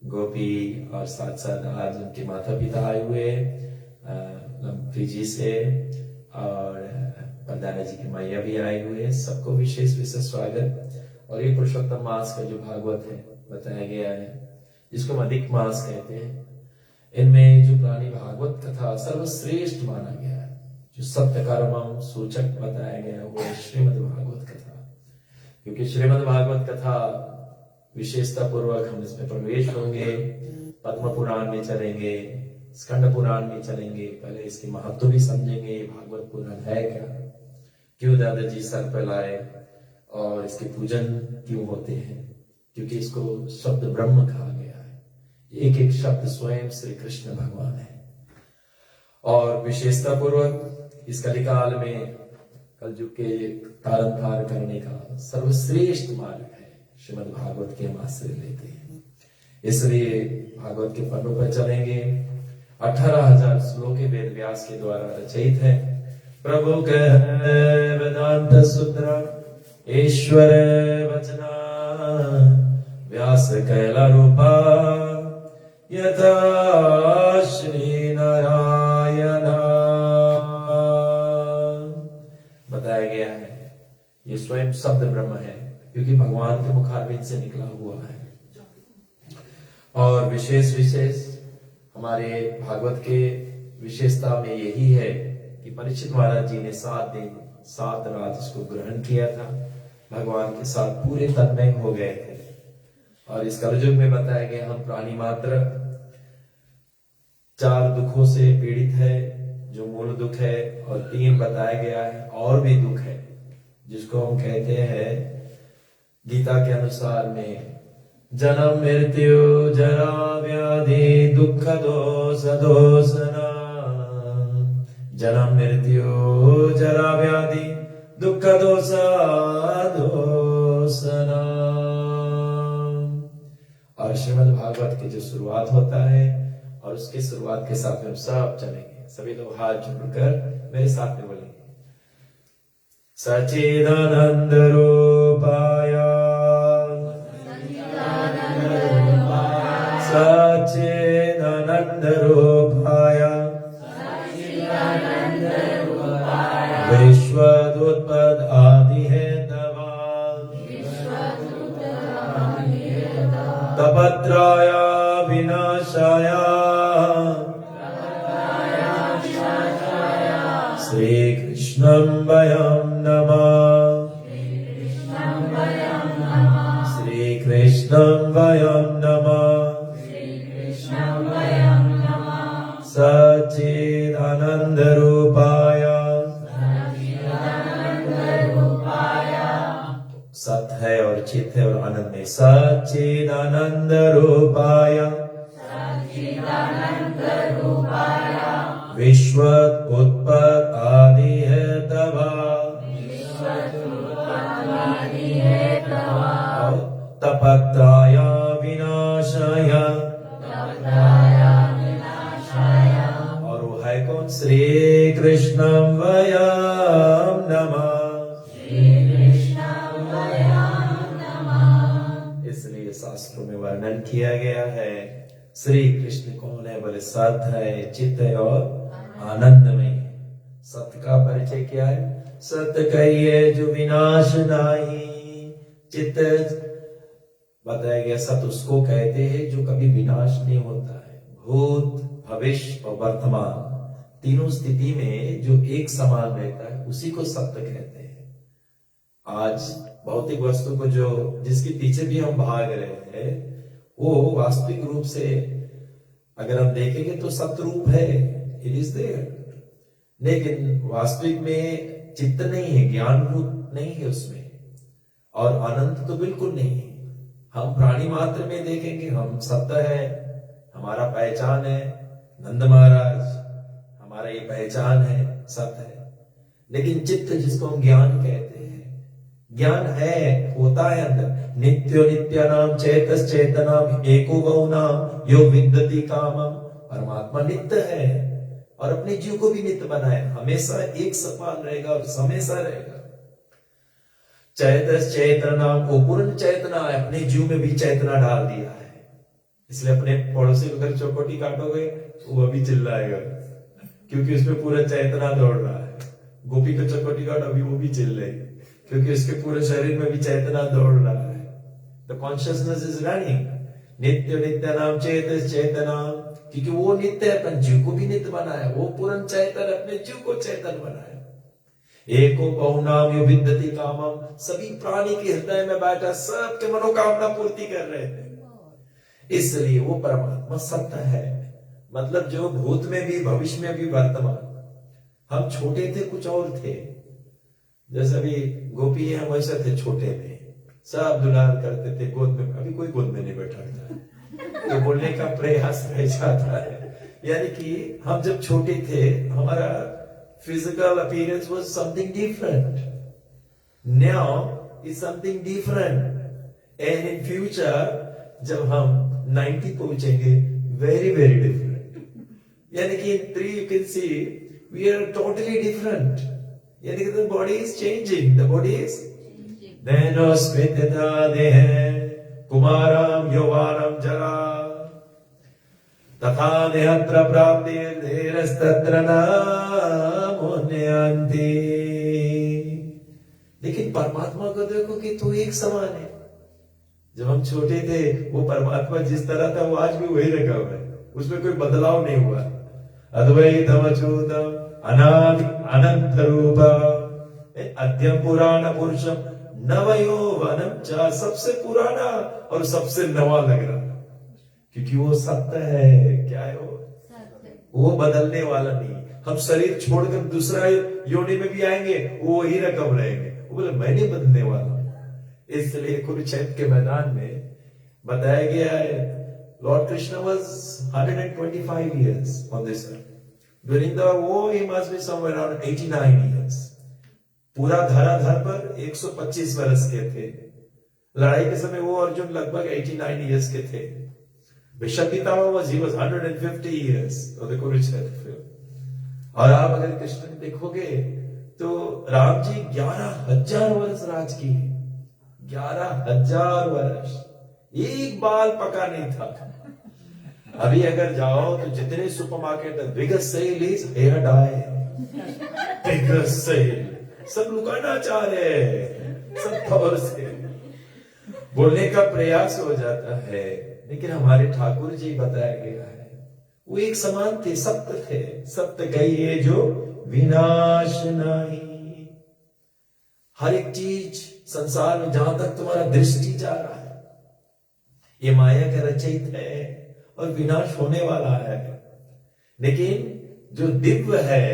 गोपी और साथ साथ आज उनके माता पिता आए हुए फिजी से, और परदाना जी की मैया भी आए हुए। सबको विशेष विशेष स्वागत। और ये पुरुषोत्तम मास का जो भागवत है बताया गया है, जिसको हम अधिक मास कहते हैं, इनमें जो पुरानी भागवत कथा सर्वश्रेष्ठ माना गया है, जो सत्य कर्मम सूचक बताया गया है, वो है श्रीमद् भागवत कथा। क्योंकि श्रीमद् भागवत कथा विशेषता पूर्वक हम इसमें प्रवेश होंगे, पद्म पुराण में चलेंगे, स्कंद पुराण में चलेंगे, पहले इसके महत्व भी समझेंगे, भागवत पुराण है क्या, क्यों दादाजी सर पर लाए, और इसके पूजन क्यों होते हैं, क्योंकि इसको शब्द ब्रह्म कहा गया है। एक एक शब्द स्वयं श्री कृष्ण भगवान है। और विशेषता पूर्वक इस कलिकाल में कलयुग के तारण पार करने का सर्वश्रेष्ठ मार्ग है, श्रीमद् भागवत के हम आश्रय लेते हैं। इसलिए भागवत के पन्नों पर चलेंगे। 18,000 श्लोक वेद व्यास के द्वारा रचित है। प्रभु कह वेदांत सूत्र ईश्वर वचना, व्यास कैला रूपा यथा श्री नारायण। बताया गया है ये स्वयं शब्द ब्रह्म है, क्योंकि भगवान के मुखारविंद से निकला हुआ है। और विशेष हमारे भागवत के विशेषता में यही है कि परीक्षित महाराज जी ने 7 दिन 7 रात इसको ग्रहण किया था, भगवान के साथ पूरे तन्मय हो गए थे। और इस कलयुग में बताया गया हम प्राणी मात्र 4 दुखों से पीड़ित है, जो मूल दुख है, और 3 बताया गया है और भी दुख है, जिसको हम कहते हैं गीता के अनुसार में जन्म मृत्यु जरा व्याधि दुख दोष दोषना। जन्म मृत्यु जरा व्याधि दुख दोष दोषना। और श्रीमद् भागवत की जो शुरुआत होता है, और उसकी शुरुआत के साथ में हम सब चलेंगे, सभी लोग हाथ जोड़कर मेरे साथ में बोलेंगे। सच्चिदानंद रूपाय सच्चिदानंद रूपाय विश्वोत्पद आदि हेतवा तपत्रय विनाशाय श्री कृष्णं वयं नमः। श्री कृष्णं वयं नमः। सच्चिदानंद रूपाय सत है और चित है और आनंद में, सच्चिदानंद रूपाय विश्व उत्पत्ति आदि हेतवा तपत्रय विनाशाय। और वो है कौन? श्री कृष्णं वयं नमः। इसलिए शास्त्रों में वर्णन किया गया है श्री कृष्ण कौन है? बोले सत है, चित है और आनंदमय है। सत्य का परिचय क्या है? सत्य कहिए जो विनाश नहीं। चित्त बताया गया सत्य उसको कहते हैं जो कभी विनाश नहीं होता है। भूत, भविष्य और वर्तमान तीनों स्थिति में जो एक समान रहता है उसी को सत्य कहते हैं। आज भौतिक वस्तु को जो जिसके पीछे भी हम भाग रहे हैं, वो वास्तविक रूप से अगर हम देखेंगे तो सत्य रूप है, इट इज देयर। लेकिन वास्तविक में चित्त नहीं है, ज्ञान रूप नहीं है उसमें, और अनंत तो बिल्कुल नहीं है। हम प्राणी मात्र में देखेंगे हम सत्य है, हमारा पहचान है, नंद महाराज हमारा ये पहचान है, सत्य है। लेकिन चित्त जिसको हम ज्ञान कहते हैं, ज्ञान है, होता है अंदर। नित्यो नित्यानाम चेतस चेतनाम एको गौनाम यो विद्यति कामम। परमात्मा नित्य है और अपने जीव को भी नित्य बनाया, हमेशा एक समान रहेगा और हमेशा रहेगा। चैतस चेतनाम, वो पूर्ण चेतना है, अपने जीव में भी चेतना डाल दिया है। इसलिए अपने पड़ोसी को अगर चौकोटी काटोगे वो अभी चिल्लाएगा, क्योंकि उसमें पूरा चैतना दौड़ रहा है। गोपी को चौकोटी काटो अभी वो भी चिल्लाएगी, क्योंकि उसके पूरे शरीर में भी चैतना दौड़ रहा है। The consciousness is running. नित्य नित्य नाम चेत चेतना, क्योंकि वो नित्य है, अपन जीव को भी नित्य बनाया, वो पूर्ण चैतन अपने जीव को चैतन बनाया। एको बहुनाम विद्यति कामम, सभी प्राणी के हृदय में बैठा सबके मनोकामना पूर्ति कर रहे थे। इसलिए वो परमात्मा सत्य है, मतलब जो भूत में भी भविष्य में भी वर्तमान। हम छोटे थे कुछ और थे, जैसे अभी गोपी हम वैसे थे, छोटे थे, सब दुलार करते थे, गोद में, अभी कोई गोद में नहीं बैठाता है, तो बोलने का प्रयास रह जाता है। यानी कि हम जब छोटे थे हमारा physical appearance was something different. Now is something different. And in future, जब हम 90 पहुंचेंगे, very very different. यानी कि in 3 you can see we are totally different. यानी कि the body is changing. The body is Deno smithita dehe kumaram yovanam jara तथा देहत्र प्राप्तिर धीरस्तत्र नामुन्यन्ति। लेकिन परमात्मा को देखो कि तू एक समान है। जब हम छोटे थे वो परमात्मा जिस तरह था वो आज भी वही रखा हुआ है, उसमें कोई बदलाव नहीं हुआ। अद्वैतम अच्युतम अनादि अनंत रूप अद्यम पुराण पुरुषम नवयौवनम च, सबसे पुराना और सबसे नवा लग रहा, क्योंकि वो सत्य है। क्या है वो? वो बदलने वाला नहीं। हम शरीर छोड़कर दूसरा योनि में भी आएंगे, वो वही रकम रहेंगे। वो बोले मैं नहीं बदलने वाला। इसलिए कुरुक्षेत्र के मैदान में बताया गया है, Lord Krishna was 125 years on this earth. During the war he must be somewhere around 89 years. पूरा धराधर पर 125 वर्ष के थे। लड़ाई के समय वो अर्जुन लगभग 89 years के थे। Bhishma Pitamah he was 150 years of the Kurukshetra field. और आप अगर कृष्ण को देखोगे तो राम जी 11,000 वर्ष राज किए, 11,000 वर्ष, एक बाल पका नहीं था। अभी अगर जाओ तो जितने supermarket, biggest sale is hair dye, biggest sale, सब लुकाना चाह रहे हैं, सब खबर से बोलने का प्रयास हो जाता है। लेकिन हमारे ठाकुर जी बताया गया है वो एक समान थे, सत्य थे। सत्य कहिए जो विनाश नहीं। हर एक चीज संसार में जहां तक तुम्हारा दृष्टि जा रहा है ये माया का रचयित है और विनाश होने वाला है। लेकिन जो दिव्य है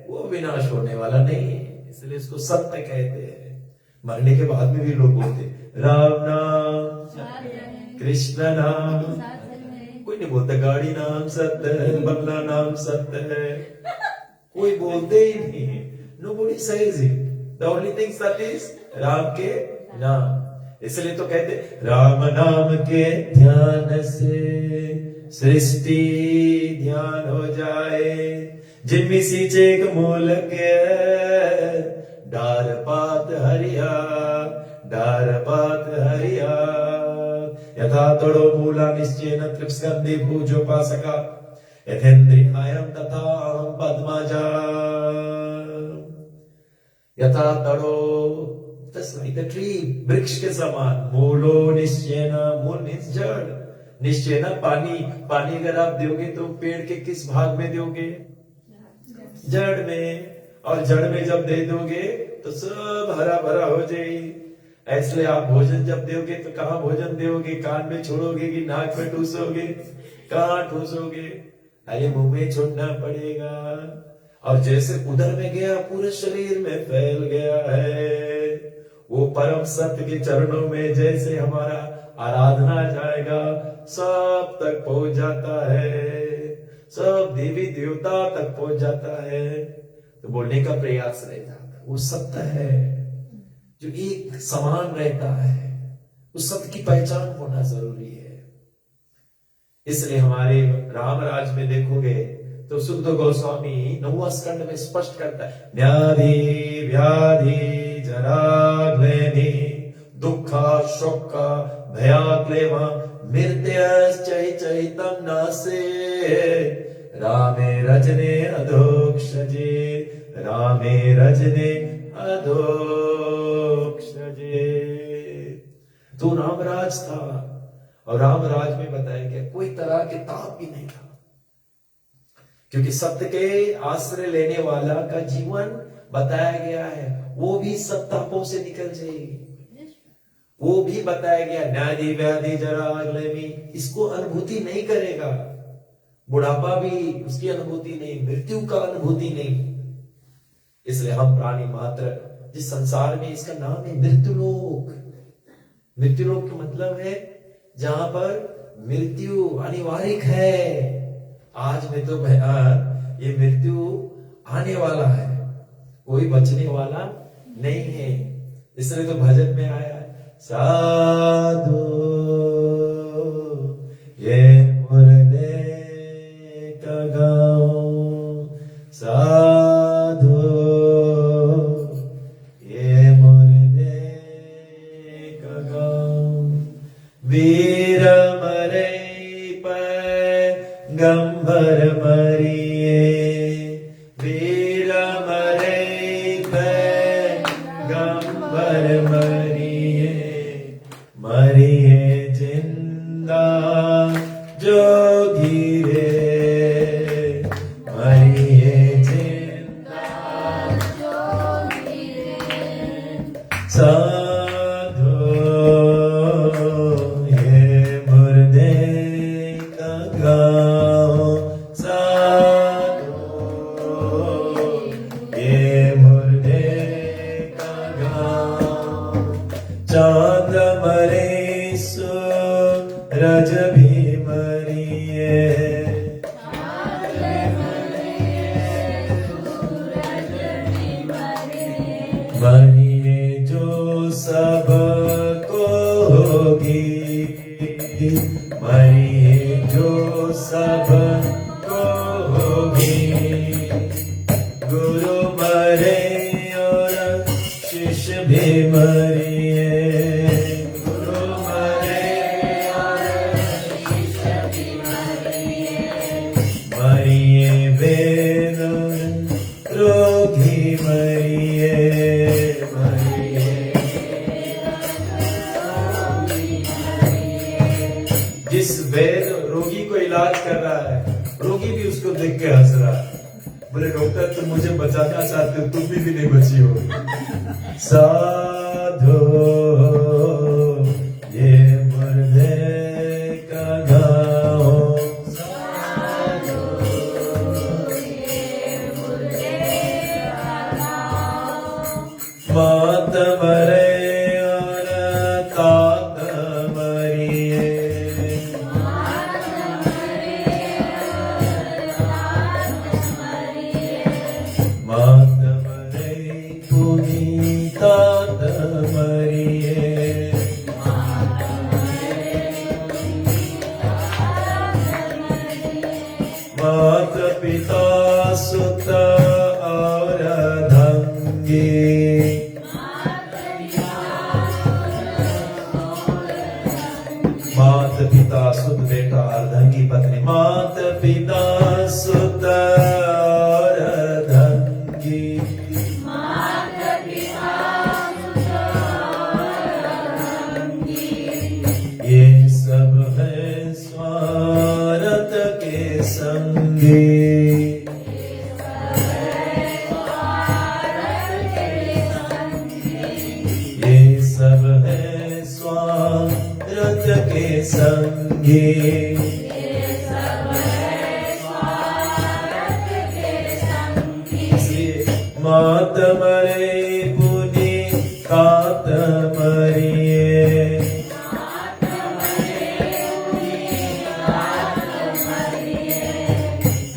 वो विनाश होने वाला नहीं है, इसलिए इसको सत्य कहते हैं। मरने के बाद में भी लोग बोलते राम नाम, कृष्ण नाम, कोई नहीं बोलता गाड़ी नाम सत्य है, बंगला नाम सत्य है, कोई बोलते ही नहीं। Nobody says it. The only thing that is Ram के नाम। इसलिए तो कहते राम नाम के ध्यान से सृष्टि ध्यान हो जाए, जिनमें सींचे एक मूल के डार पात हरिया, डार पात हरिया। यथा तड़ो मूला निश्चयेन त्रिस्कंधि भुजोपासका, यथेन्द्रियायं तथा अहं पद्मजा। यथा तड़ो, just like the tree, वृक्ष के समान। मूलो निश्चयेन, मूल मीन्स जड़, निश्चयेन पानी। पानी अगर आप दोगे तो पेड़ के किस भाग में दोगे? जड़ में। और जड़ में जब दे दोगे तो सब हरा भरा हो जाएगी। ऐसे आप भोजन जब दोगे तो कहाँ भोजन दोगे? कान में छोड़ोगे कि नाक में ठूसोगे? कहाँ ठूसोगे? अरे मुंह में छोड़ना पड़ेगा। और जैसे उधर में गया पूरे शरीर में फैल गया है, वो परम सत्य के चरणों में जैसे हमारा आराधना जाएगा सब तक पहुंच जाता है, सब देवी देवता तक पहुंच जाता है। तो बोलने का प्रयास रह जाता, वो सत्य है जो एक समान रहता है। उस सत्य की पहचान होना जरूरी है। इसलिए हमारे राम राज में देखोगे तो शुद्ध गोस्वामी 9वां स्कंद में स्पष्ट करता है, व्याधि व्याधि जरा ग्लेनि दुख दुःखा शोका भयाक्लेम मृत्युश्चैतम नासे रामे रजने अधोक्षजे रामे रजने अधोक्षजे। तो रामराज था और रामराज में बताया गया कोई तरह के ताप भी नहीं था, क्योंकि सत्य के आश्रय लेने वाला का जीवन बताया गया है वो भी सब तापों से निकल जाएगी। वो भी बताया गया न्याधि व्याधि जरा अग्लैमी इसको अनुभूति नहीं करेगा, बुढ़ापा भी उसकी अनुभूति नहीं, मृत्यु का अनुभूति नहीं। इसलिए हम प्राणी मात्र जिस संसार में, इसका नाम है मृत्युलोक। मृत्युलोक का मतलब है जहां पर मृत्यु अनिवार्य है। आज में तो ये मृत्यु आने वाला है, कोई बचने वाला नहीं है। इसलिए तो भजन में आया है साधु ये मुर्दे का गाँव, साधु ये मुर्दे का गाँव, वीर मरे पैगंबर मरिए, वीर मरे पैगंबर मरिए, मरिए जिंदा जोगी रे, मरिए जिंदा जोगी रे, साधु ये मुर्दे का गाँव, साधु ये मुर्दे का गाँव, चांद मरे सूरज भी मरिए, मरिए जो सबको होगी, मरिए जो सबको होगी, गुरु मरे और शिष्य भी मरिए, गुरु मरे और शिष्य भी मरिए, मरिए वेद रोगी मरिए, मरिए जिस वेद रोगी को इलाज कर रहा है, रोगी भी उसको देख के हंस रहा है, बोले डॉक्टर तुम मुझे बचाना चाहते हो, तुम भी नहीं बची हो। साधु ये मुर्दे का गाँव, साधु ये मुर्दे का गाँव, मात मरे और तात मरिए, मात मरे पुनी तात मरिए, मात पिता सुत और धंगी, मात पिता सुत बेटा अर्धंगी पत्नी, मात पिता सुत और अर्धंगी, मात पिता सुत और अर्धंगी, ये सब है स्वार्थ के संगी, ये सब है स्वार्थ के संगी, मात मरे पुनि खात मरिए,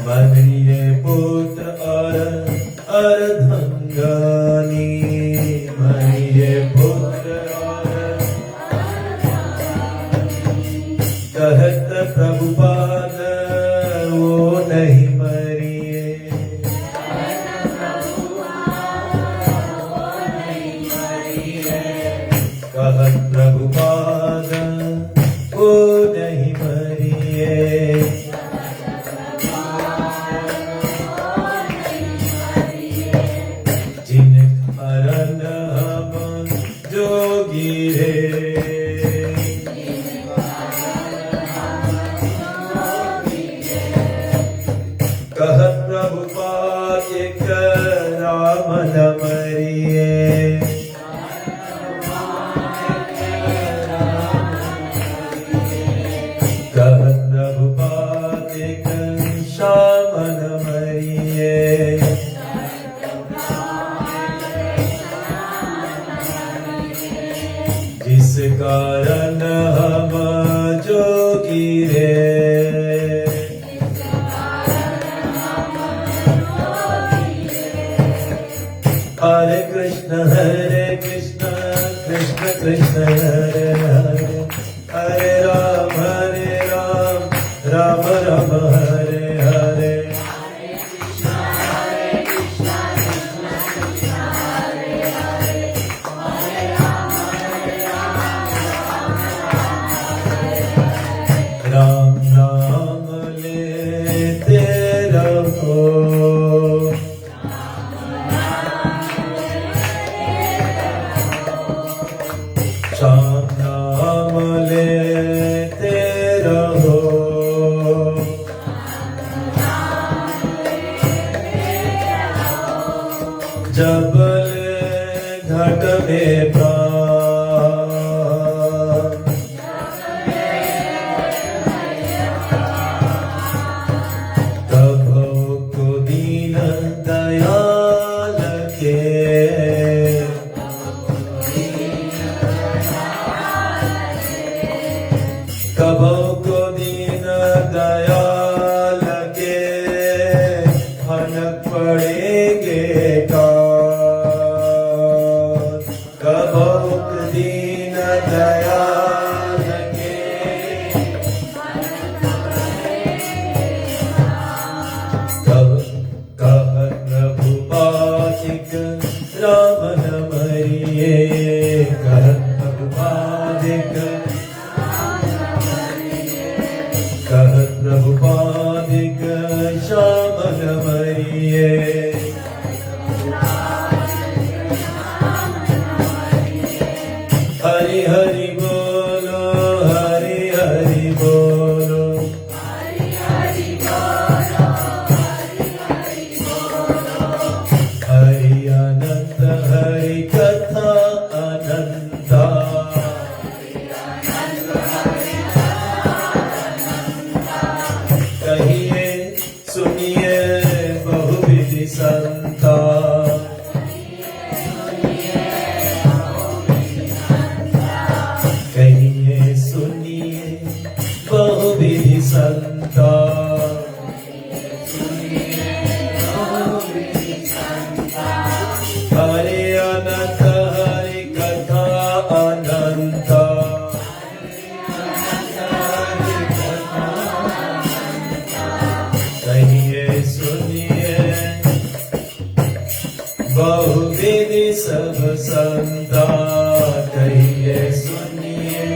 मरिए पुत्र और अर्धंगानी, मरिए पुत्र और कहत प्रभुपाद वो नहीं मरिए, कहत राम राम हरे हरे राम नाम लेते रहो श्याम नाम लेते रहो जब घट में प्राण तब को दीन दयाल के कबो को दीन दयाल के फनक पड़ेंगे कबो को दीन दयाल के कब कह प्रभु पादिक राम नमरिए कह प्रभु पादिक कह प्रभु पादिक श्याम नमरिए हरि हरि बोलो हरि हरि बोलो हरि अनंत हरि कथा अनंता कहिए सुनिए बहुविधि संता कहिए सुनिए बहुविधि संता हरे अनंत हरि कथा अनंता कहिए सुनिए बहुविधि सब संता कहिए सुनिए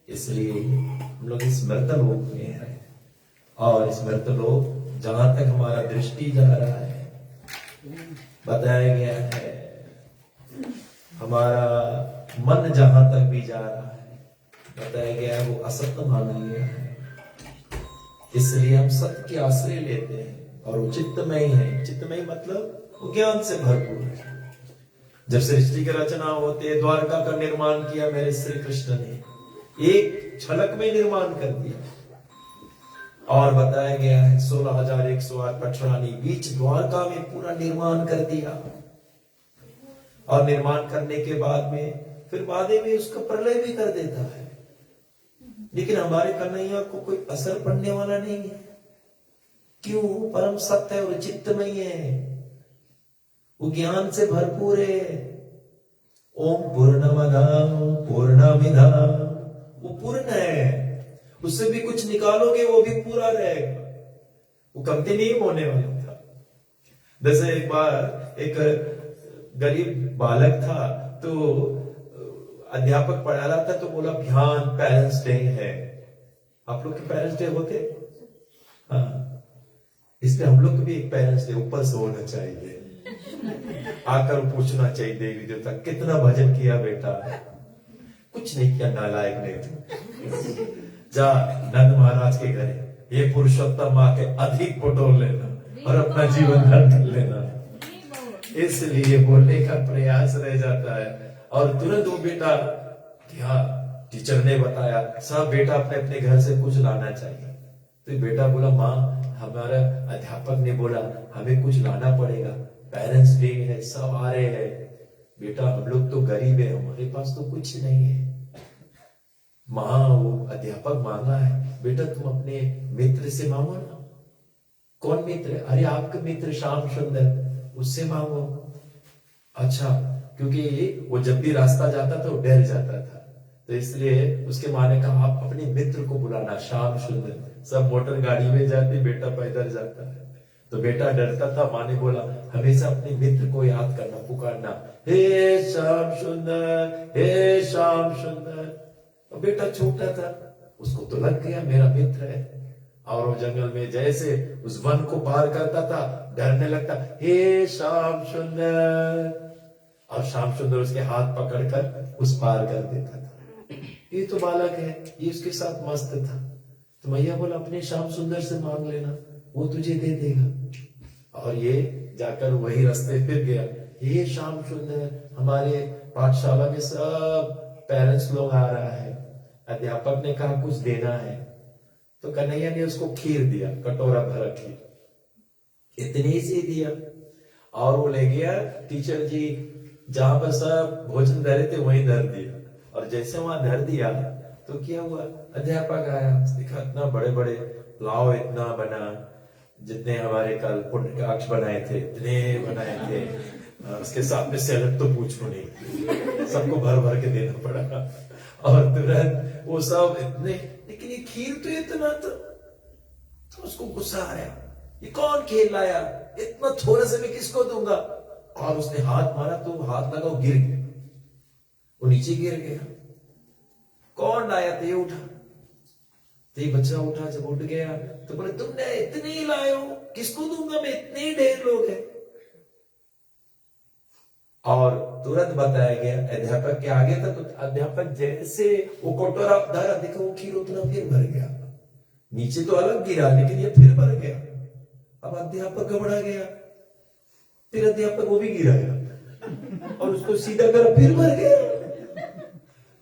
इसलिए हम लोग इस मृतलोक में हैं और इस मृतलोक जहां तक हमारा दृष्टि जा रहा है बताया गया है हमारा मन जहां तक भी जा रहा है बताया गया है वो असत्य माना गया है इसलिए हम सत्य के आश्रय लेते हैं और वो चित्तमय है चित्तमय मतलब वो ज्ञान से भरपूर है जब सृष्टि की रचना होते द्वारका का निर्माण किया मेरे श्री कृष्ण ने एक झलक में निर्माण कर दिया और बताया गया है 16,108 पटरानी बीच द्वारका में पूरा निर्माण कर दिया और निर्माण करने के बाद में फिर बाद में उसका प्रलय भी कर देता है लेकिन हमारे कन्हैया को कोई असर पड़ने वाला नहीं है क्यों परम सत्य है और चित्तमय है वो ज्ञान से भरपूर है ओम पूर्णमदा पूर्णमिदम् वो पूर्ण है उससे भी कुछ निकालोगे वो भी पूरा रहेगा वो कमती नहीं होने वाला था जैसे एक बार एक गरीब बालक था तो अध्यापक पढ़ा रहा था तो बोला ध्यान पेरेंट्स डे है आप लोग के पेरेंट्स डे होते हाँ इसलिए हम लोग को भी एक पेरेंट्स डे ऊपर से होना चाहिए आकर पूछना चाहिए देवी देवता कितना भजन किया बेटा कुछ नहीं किया नालायक ने तू जा नंद महाराज के घर ये पुरुषोत्तम माँ के अधिक फोटो लेना और अपना जीवन धन कर लेना इसलिए बोलने का प्रयास रह जाता है और तुरंत वो बेटा क्या टीचर ने बताया सब बेटा अपने अपने घर से कुछ लाना चाहिए तो बेटा बोला माँ हमारा अध्यापक ने बोला हमें कुछ लाना पड़ेगा पेरेंट्स डे है सब आ रहे हैं बेटा हम लोग तो गरीब है हमारे पास तो कुछ नहीं है माँ वो अध्यापक मांगा है बेटा तुम अपने मित्र से मांगो ना कौन मित्र है? अरे आपका मित्र श्याम सुंदर, उससे मांगो। अच्छा, क्योंकि वो जब भी रास्ता जाता था वो डर जाता था, तो इसलिए उसके माँ ने कहा आप अपने मित्र को बुलाना, श्याम सुंदर। सब मोटर गाड़ी में जाते, बेटा पैदल जाता है, तो बेटा डरता था। माँ ने बोला हमेशा अपने मित्र को याद करना, पुकारना, हे श्याम सुंदर, हे श्याम सुंदर। और बेटा छोटा था, उसको तो लग गया मेरा मित्र है, और वो जंगल में जैसे उस वन को पार करता था डरने लगता, हे श्याम सुंदर, और श्याम सुंदर उसके हाथ पकड़कर उस पार कर देता था। ये तो बालक है, ये उसके साथ मस्त था। तो मैया बोला अपने श्याम सुंदर से मांग लेना, वो तुझे दे देगा। और ये जाकर वही रास्ते फिर गया, ये श्याम सुंदर, हमारे पाठशाला में सब पेरेंट्स लोग आ रहा है, अध्यापक ने कहा कुछ देना है। तो कन्हैया ने उसको खीर दिया, कटोरा भरा खीर, इतनी सी दिया। और वो ले गया, टीचर जी जहां पर सब भोजन धरे थे वहीं धर दिया। और जैसे वहां धर दिया तो क्या हुआ, अध्यापक आया, देखा इतना बड़े बड़े पुलाव इतना बना, जितने हमारे कल पुण्यकाक्ष बनाए थे इतने बनाए थे, उसके साथ में सैलड तो पूछो नहीं, सबको भर भर के देना पड़ा। और तुरंत वो सब इतने, लेकिन ये खीर तो इतना था। तो उसको गुस्सा आया, ये कौन खेल लाया, इतना थोड़े से मैं किसको दूंगा। और उसने हाथ मारा तो हाथ लगा, वो गिर गया, वो नीचे गिर गया। कौन लाया था? ये उठा, तो ये बच्चा उठा, जब उठ गया तो बोले तुमने इतने ही लाए हो, किसको दूंगा मैं, इतने ढेर लोग हैं। और तुरंत बताया गया अध्यापक के आगे था, तो अध्यापक जैसे वो कटोरा धरा, देखो वो खीर उतना फिर भर गया, नीचे तो अलग गिरा लेकिन ये फिर भर गया। अब अध्यापक घबरा गया, फिर अध्यापक वो भी गिराया और उसको सीधा करा, फिर भर गया,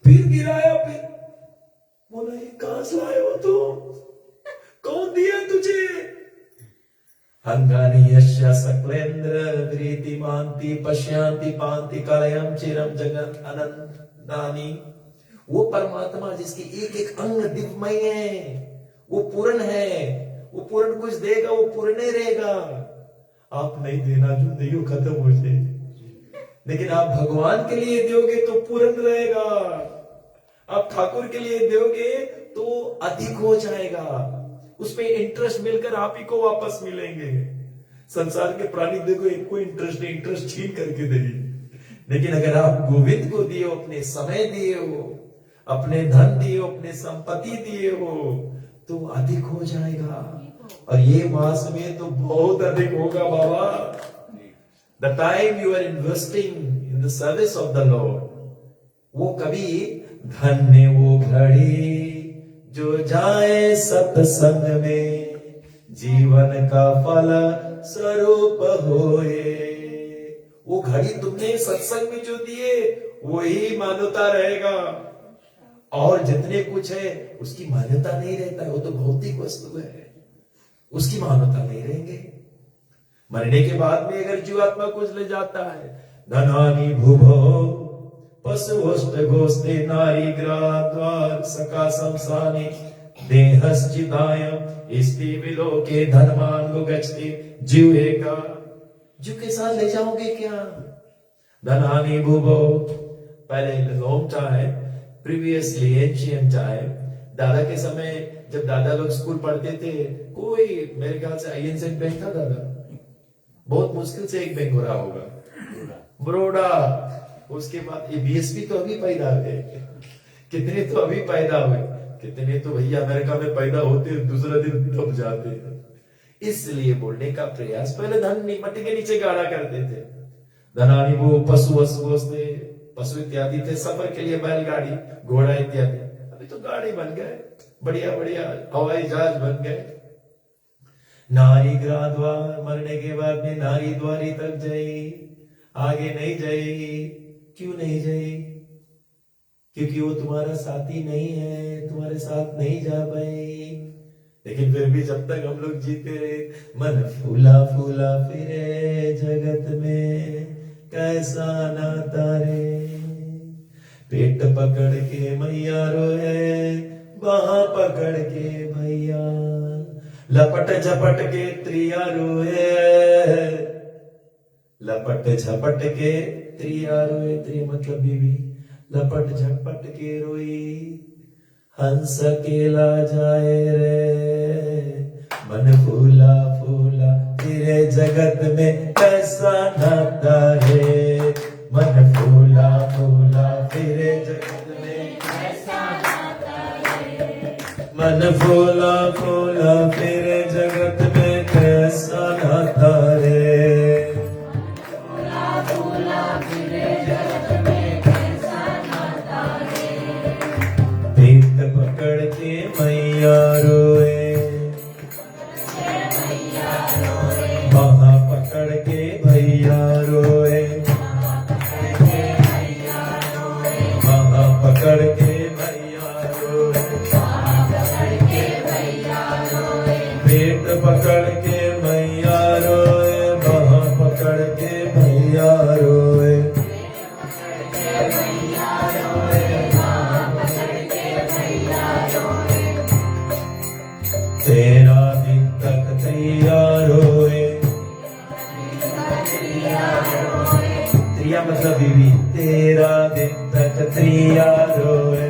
फिर गिराया, फिर बोला ये कहां से लाए हो तुम, कौन दिया तुझे? हंगानी यश्य सकलेंद्र प्रीति मांति पश्यांति पांति कलयम चिरम जगत अनंतानी। वो परमात्मा जिसके एक एक अंग दिव्यमय है, वो पूर्ण है, वो पूर्ण कुछ देगा, वो पूर्ण रहेगा। आप नहीं देना जो नहीं खत्म हो जाए, लेकिन आप भगवान के लिए दोगे तो पूर्ण रहेगा, आप ठाकुर के लिए दोगे तो अधिक हो जाएगा, उसमें इंटरेस्ट मिलकर आप ही को वापस मिलेंगे। संसार के प्राणी देखो इनको इंटरेस्ट नहीं, इंटरेस्ट छीन करके देगी। लेकिन अगर आप गोविंद को दिए हो, अपने समय दिए हो, अपने धन दिए हो, अपने संपत्ति दिए हो, तो अधिक हो जाएगा। और ये मास में तो बहुत अधिक होगा बाबा। The time you are investing in the service of the lord, वो कभी धन्य वो घड़ी जो जाए सत्संग में, जीवन का फल स्वरूप होए। वो घड़ी तुमने सत्संग में जो दिए वही मान्यता रहेगा, और जितने कुछ है उसकी मान्यता नहीं रहता है, वो तो भौतिक वस्तु है, उसकी मान्यता नहीं रहेंगे। मरने के बाद में अगर जीवात्मा कुछ ले जाता है, धनानि भुभो पशुष्ट गोस्ते नारी ग्राद्वार सका शमशाने देहश्चिदायम इस्ति विलोके धनमान गच्छति जीवे का। जीव के साथ ले जाओगे क्या? धनानि भुभो, पहले long time, previously ancient time, दादा के समय जब दादा लोग स्कूल पढ़ते थे, कोई मेरे ख्याल से आईएनसेट बैंक था दादा, बहुत मुश्किल से एक बैंक हो रहा होगा, बड़ौदा। उसके बाद ये बीएसपी तो अभी पैदा हुए, कितने तो अभी पैदा हुए, कितने तो भैया अमेरिका में पैदा होते दूसरा दिन दब जाते। इसलिए बोलने का प्रयास, पहले धन मट्टी के नीचे गाड़ा करते थे। धनानी वो पशु वस्तु, पशु इत्यादि थे, सफर के लिए बैलगाड़ी, घोड़ा इत्यादि। अभी तो गाड़ी बन गए, बढ़िया बढ़िया हवाई जहाज बन गए। नारी ग्राद्वार, मरने के बाद में नारी द्वारी तक जाएगी, आगे नहीं जाएगी। क्यों नहीं जाएगी? क्योंकि वो तुम्हारा साथी नहीं है, तुम्हारे साथ नहीं जा पाएगी। लेकिन फिर भी जब तक हम लोग जीते रहे, मन फूला फूला फिरे जगत में, कैसा नाता रे। पेट पकड़ के मैया रोए, बाह पकड़ के भैया, लपट झपट के त्रिया रोए, लपट झपट के त्रिया रोए, त्रिया मतलब बीवी, लपट झपट के रोई, हंस अकेला जाए रे, मन फूला फूला तेरे जगत में कैसा नाता है, मन फूला फूला तेरे जगत में कैसा नाता है, मन फूला फूला तेरे जगत में कैसा नाता रे, फूला फूला तेरे जगत में कैसा नाता रे, पेट पकड़ के मैया रोए, बाहाँ पकड़ के भैया रोए, बाहाँ पकड़ के भैया रोए, पेट पकड़ के मैया रोए, बाहाँ पकड़ के भैया रोए, तेरा दिन तक तैयार रोए, त्रिया मतलब बीवी, तेरा दिन तक त्रिया रोए,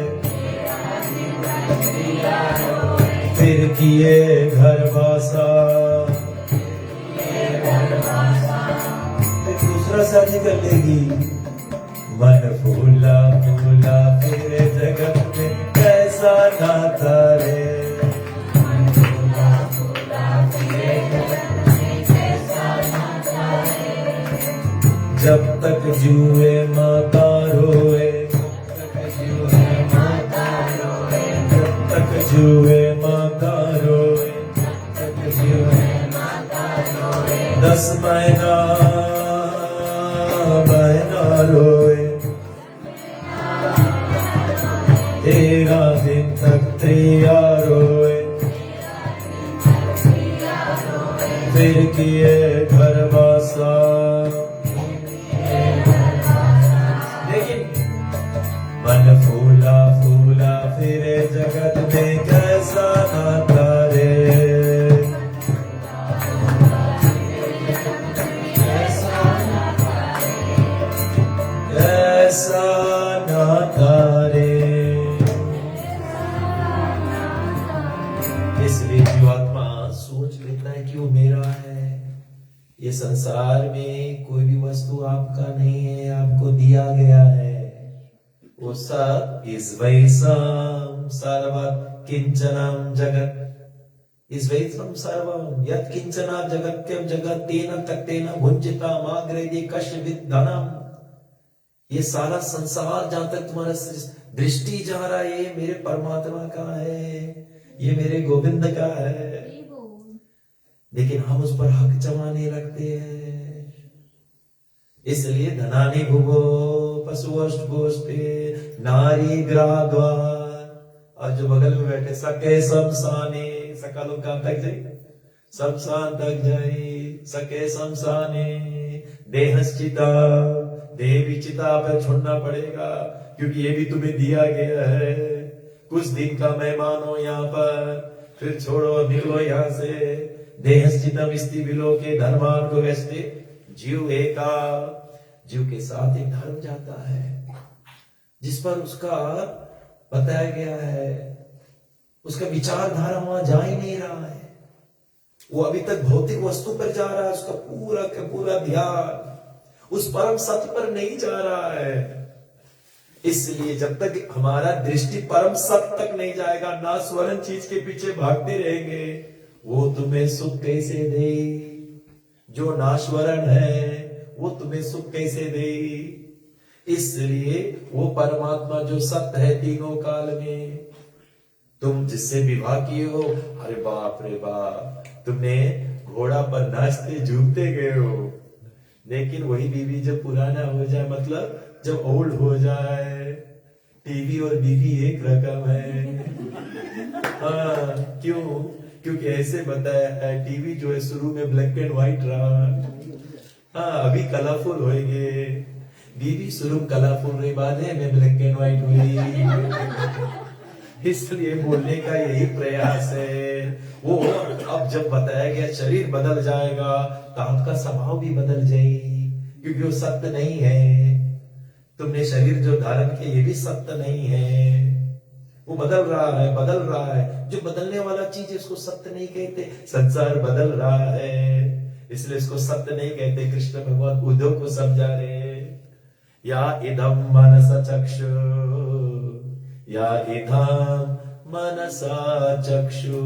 फिर किए घर वासा, फिर दूसरा शादी कर लेगी, मन फूला फूला तेरे जगत में कैसा नाता रे, जब तक जुए माता रोए, जब तक जुए माता रोए, 10 महीना बहना रोए, 13 दिन तक त्रिया रोए, फिर किए घर वासा, मन फूला फूला फिरे जगत में कैसा नाता रे, कैसा नाता रे। इसलिए जीवात्मा सोच लेता है कि वो मेरा है। ये संसार में कोई भी वस्तु आपका नहीं है, आपको दिया गया है। वो सब इस वैसम सर्वत किंचनम जगत, इस वैसम सर्वम यत् किंचना जगत्यम जगत तेन तक्तेन भुंजिता माग्रेदे कश्यविद धनम। ये सारा संसार जहां तक तुम्हारा दृष्टि जा रहा है, ये मेरे परमात्मा का है, ये मेरे गोविंद का है। लेकिन हम उस पर हक जमाने लगते हैं। इसलिए धनानि भुवो पशुष्टे नारी ग्राद्वार, और जो बगल में बैठे सके शमशाने, सका लोग कहां तक जाए, शमशान तक जाए। सके शमशाने देहश्चिता, देह भी चिता पर छोड़ना पड़ेगा, क्योंकि ये भी तुम्हें दिया गया है। कुछ दिन का मेहमान हो यहाँ पर, फिर छोड़ो निकलो यहाँ से। देहश्चितम स्थिति विलो के धर्मान को वैसे जीव एका, जीव के साथ एक धर्म जाता है जिस पर उसका बताया गया है, उसका विचारधारा वहां जा ही नहीं रहा है। वो अभी तक भौतिक वस्तु पर जा रहा है, उसका पूरा का पूरा ध्यान उस परम सत्य पर नहीं जा रहा है। इसलिए जब तक हमारा दृष्टि परम सत्य तक नहीं जाएगा, ना स्वर्ण चीज के पीछे भागते रहेंगे, वो तुम्हें सुख कैसे दे? जो नाश्वरण है वो तुम्हें सुख कैसे दे? इसलिए वो परमात्मा जो सत्य है तीनों काल में, तुम जिससे विवाह किए हो, अरे बाप रे बाप, तुमने घोड़ा पर नाचते झूमते गए हो। लेकिन वही बीवी जब पुराना हो जाए, मतलब जब ओल्ड हो जाए, टीवी और बीवी एक रकम है। हाँ, क्यों? क्योंकि ऐसे बताया है, टीवी जो है शुरू में ब्लैक एंड व्हाइट रहा, हाँ अभी कलरफुल होएंगे। बीवी शुरू कलरफुल रही, बाद में ब्लैक एंड व्हाइट हुई। इसलिए बोलने का यही प्रयास है। वो अब जब बताया गया शरीर बदल जाएगा तो आपका स्वभाव भी बदल जाएगी, क्योंकि वो सत्य नहीं है। तुमने शरीर जो धारण किया ये भी सत्य नहीं है, वो बदल रहा है। जो बदलने वाला चीज है उसको सत्य नहीं कहते। संसार बदल रहा है, इसलिए इसको सत्य नहीं कहते। कृष्ण भगवान उद्धव को समझा रहे, या इदम मनसा चक्षु, या इदम मनसा चक्षु,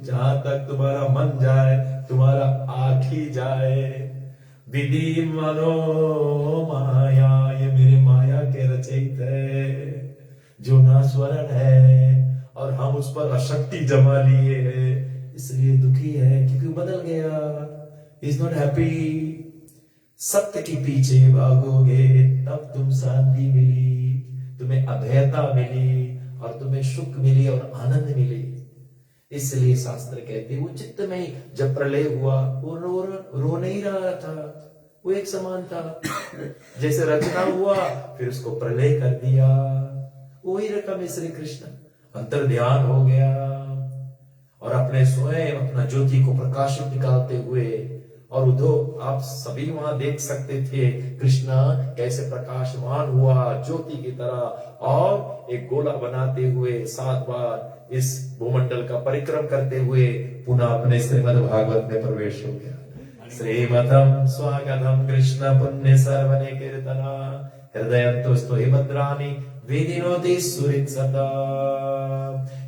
जहां तक तुम्हारा मन जाए, तुम्हारा आंख ही जाए। विधि मनो माया, ये मेरे माया के रचयित है, जो नाश्वरण है, और हम उस पर अशक्ति जमा लिए है, इसलिए दुखी है, क्योंकि बदल गया। Is not happy. सत्य के पीछे भागोगे तब तुम शांति मिली, तुम्हें अभयता मिली, और तुम्हें सुख मिली और आनंद मिली। इसलिए शास्त्र कहते हैं वो चित्त में जब प्रलय हुआ वो रो नहीं रहा था, वो एक समान था। जैसे रचना हुआ फिर उसको प्रलय कर दिया, वही रकम है श्री कृष्ण। अंतर ध्यान हो गया और अपने स्वयं अपना ज्योति को प्रकाशित निकालते हुए, और उद्धव आप सभी वहां देख सकते थे कृष्णा कैसे प्रकाशमान हुआ ज्योति की तरह, और एक गोला बनाते हुए 7 बार इस भूमंडल का परिक्रम करते हुए पुनः अपने श्रीमद् भागवत में प्रवेश हो गया। श्रीमदं स्वागतम कृष्ण पुण्य सर्वने कीर्तना, हृदयंतो स्तुहि भद्राणि वेदिनोति सुहृत् सदा।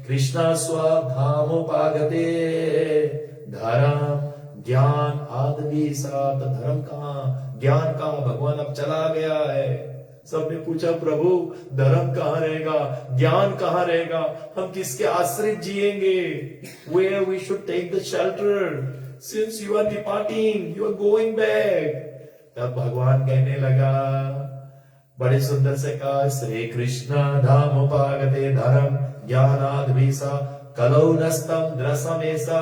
कृष्ण स्वधामोपागते धर्म ज्ञान आदि सात। धर्म कहाँ, ज्ञान कहाँ, भगवान अब चला गया है। सबने पूछा प्रभु धर्म कहाँ रहेगा, ज्ञान कहाँ रहेगा, हम किसके आश्रित जिएंगे? Where we should take the shelter since you are departing, you are going back। तब भगवान कहने लगा, बड़े सुंदर से कहा, श्री कृष्ण धाम उपागते धर्म ज्ञानाद भीसा कलौ नस्तम द्रसमेसा।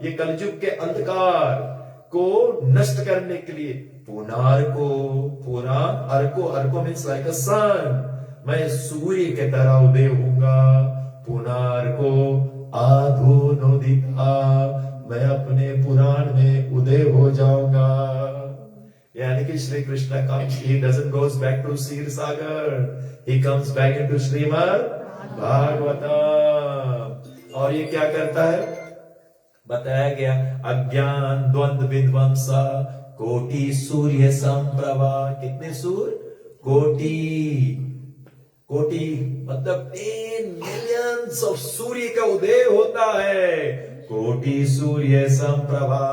ये कलयुग के अंधकार को नष्ट करने के लिए अर्को मीन्स लाइक अ सन, मैं सूर्य के तरह उदय होऊंगा। पुनार्को आधुनोदिता, मैं अपने पुराण में उदय हो जाऊंगा। यानी कि Shri Krishna comes, he doesn't goes back to Kshir Sagar, he comes back into Shrimad Bhagavatam. और ये क्या करता है बताया गया, अज्ञान द्वंद्व विध्वंसा कोटि सूर्य संप्रभा। कितने सूर्य? कोटि मतलब 10 मिलियंस ऑफ सूर्य का उदय होता है। कोटि सूर्य संप्रभा,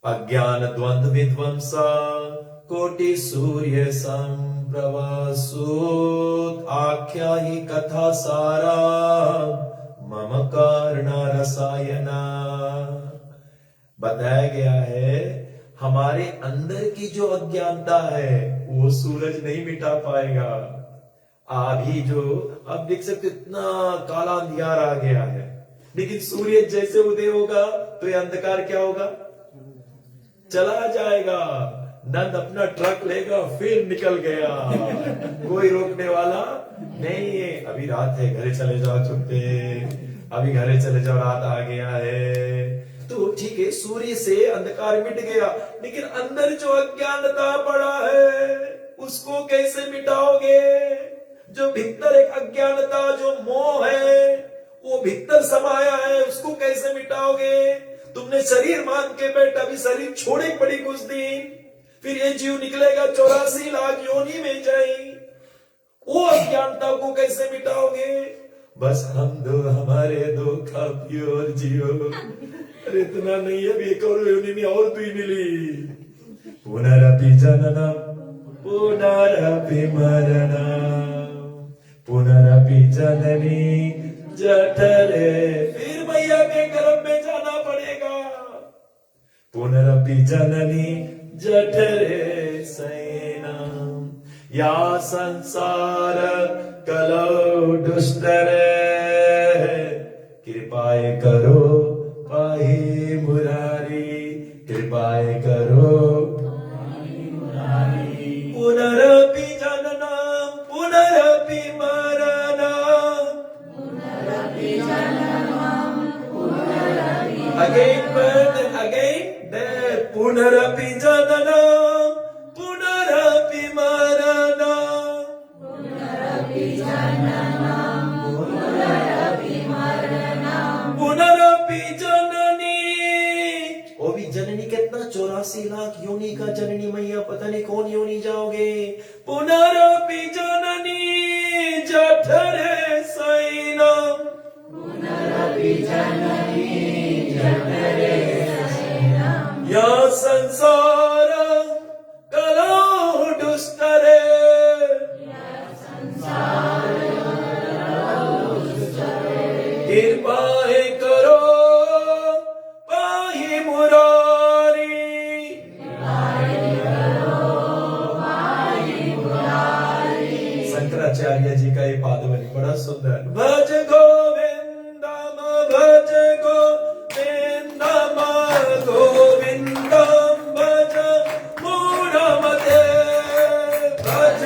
अज्ञान द्वंद्व विध्वंसा कोटि सूर्य संप्रभा। सूत आख्या ही कथा सारा मम कारण रसायना। बताया गया है हमारे अंदर की जो अज्ञानता है वो सूरज नहीं मिटा पाएगा। अभी जो अब देख सकते इतना काला अंधियार आ गया है, लेकिन सूर्य जैसे उदय होगा तो ये अंधकार क्या होगा? चला जाएगा। नंद अपना ट्रक लेगा फिर निकल गया, कोई रोकने वाला नहीं है। अभी रात है, घरे चले जाओ चुपके, अभी घरे चले जाओ, रात आ गया है। तो ठीक है, सूर्य से अंधकार मिट गया, लेकिन अंदर जो अज्ञानता पड़ा है उसको कैसे मिटाओगे? जो भीतर एक अज्ञानता, जो मोह है वो भीतर समाया है, उसको कैसे मिटाओगे? तुमने शरीर मान के बैठा, अभी शरीर छोड़े पड़ी कुछ दिन, फिर ये जीव निकलेगा 84 लाख योनि में जाएगी, वो अज्ञानता को कैसे मिटाओगे? बस हम दो, हमारे दो, खा पियो और जियो। अरे इतना नहीं है, एक और योनि में और दुई मिली। पुनरपि जननम पुनरपि मरणम पुनरपि जननी जठरे। फिर मैया के गर्भ में जाना पड़ेगा। पुनरपि जननी जठरे सैनम, या संसार कलौ दुष्टरे। कृपाए करो पाहि मुरारी, कृपाए करो पुनरपि जननम पुनरपि पुनरपि जननम् पुनरपि मरणम् पुनरपि जननी। वो भी जननी कितना 84 लाख योनि का जननी मैया, पता नहीं कौन योनि जाओगे। पुनरपि जननी जठरे शयनम् पुनरपि जननी जठरे शयनम् या संसार कलौ दुष्करे कृपाए करो पाहि मुरारी। शंकराचार्य जी का ये पादवली बड़ा सुंदर। भज गोविंदम भज गोविंदम गोविंदम भज मूढ़मते भज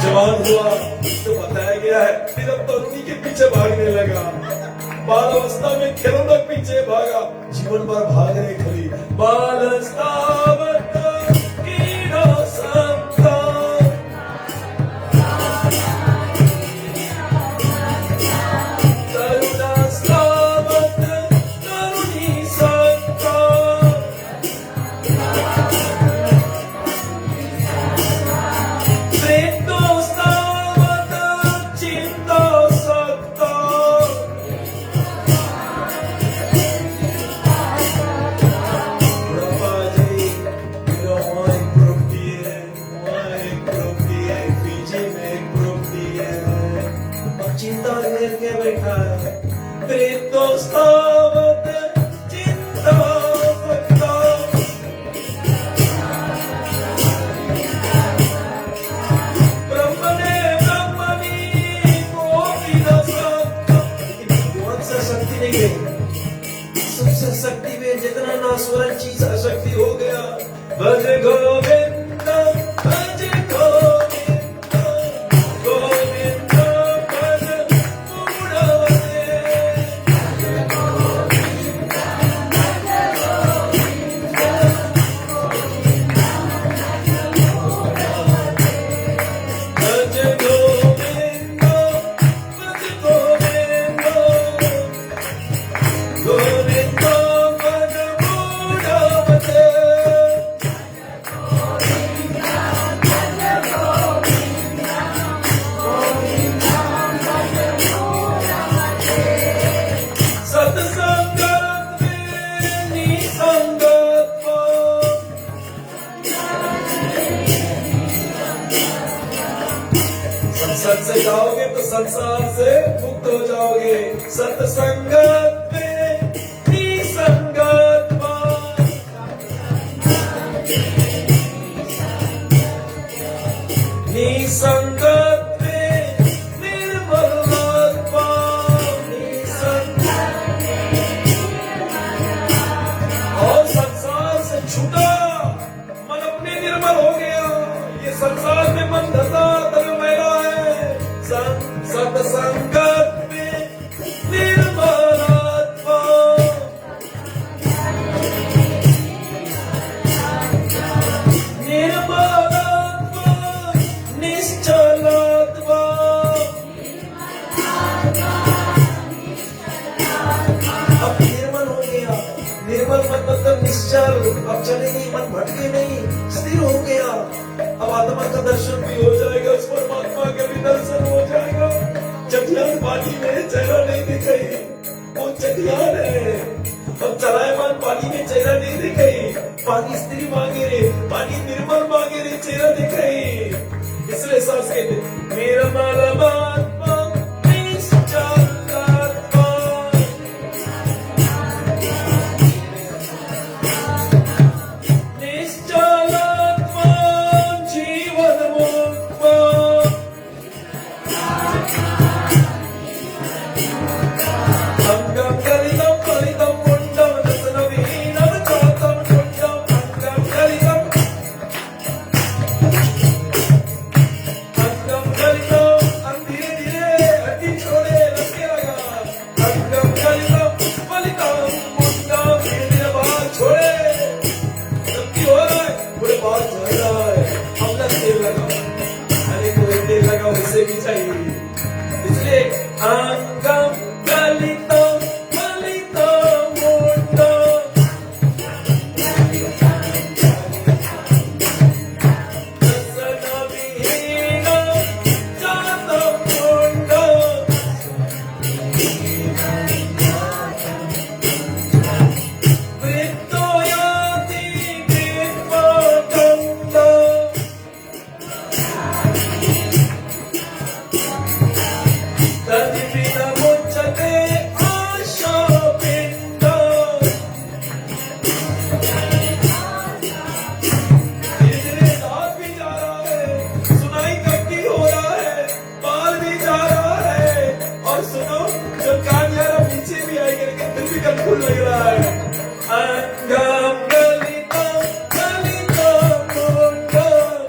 जवान हुआ तो बताया गया है, फिर अब तरुणी के पीछे भागने लगा। बालावस्था में खिलौना पीछे भागा, जीवन भर भाग रहे खली। बालावस्थावत कीड़ा संता तरुणावस्थावत तरुणी संता प्रेतोस्तावत चित्ता सक्ता चिंता लेके बैठा है। प्रेतोस्तावत चिंता सक्ता ब्रह्मणे ब्रह्मणि कोटि न सक्ता। कौन सा शक्ति नहीं है? सबसे शक्ति में जितना नासुरन चीज अशक्ति हो गया। भज गोविंद भज गोविंद गोविंद भज मूढ़मते भज गोविंद भज गोविंद गोविंद संसार से मुक्त हो जाओगे। सत्संगत में निसंगत भाव, निसंगत में निर्मल भाव, और संसार से छूटा, मन अपने निर्मल हो गया। ये संसार में मन धसा तब मैला है। सत्संगत में निर्मल भाव, निर्मल भाव, निश्चल भाव। अब निर्मल हो गया। निर्मल मन मतलब निश्चल, अब चले नहीं, मन भटके नहीं, स्थिर हो गया। अब आत्मा का दर्शन भी हो जाएगा, उस परमात्मा का भी दर्शन हो जाएगा। चट्टान पानी में चेहरा नहीं दिखाई, वो चट्टान है। अब चलायमान पानी में चेहरा नहीं दिखाई, पानी स्त्री मांगे रे, पानी निर्मल मांगे रे, चेहरा दिखाई। इसलिए सांस कहते निर्मल आत्मा निश्चल आत्मा, निश्चल आत्मा जीवन मुक्त। अंगम कलितम कलितम कुंडम दसनवीनम चातम कुंडम, अंगम कलितम, अंगम कलितम, धीरे धीरे हड्डी छोड़े लगे लगा। अंगम कलितम कलितम कुंडम, धीरे धीरे बाल छोड़े, नक्की हो रहा है, पूरे बाल झड़ रहा है। हमने तेल लगा, अरे कोई तेल लगा उसे भी चाहिए। इसलिए अंगम कलितम कलितम कुंडम, दसनवीनम चातम कुंडम, वृत्तो याति कृत्वकन्दम्। तद्विदमुच्यते आशापिण्डम्। धीरे-धीरे दांत भी जा रहा है, सुनाई कटती हो रहा है, बाल भी जा रहा है, और सुनो जब कान जा रहा पीछे भी आएगा, लेकिन फिर भी कनखुल लग रहा है। अंगम कलितम कलितम कुंडम,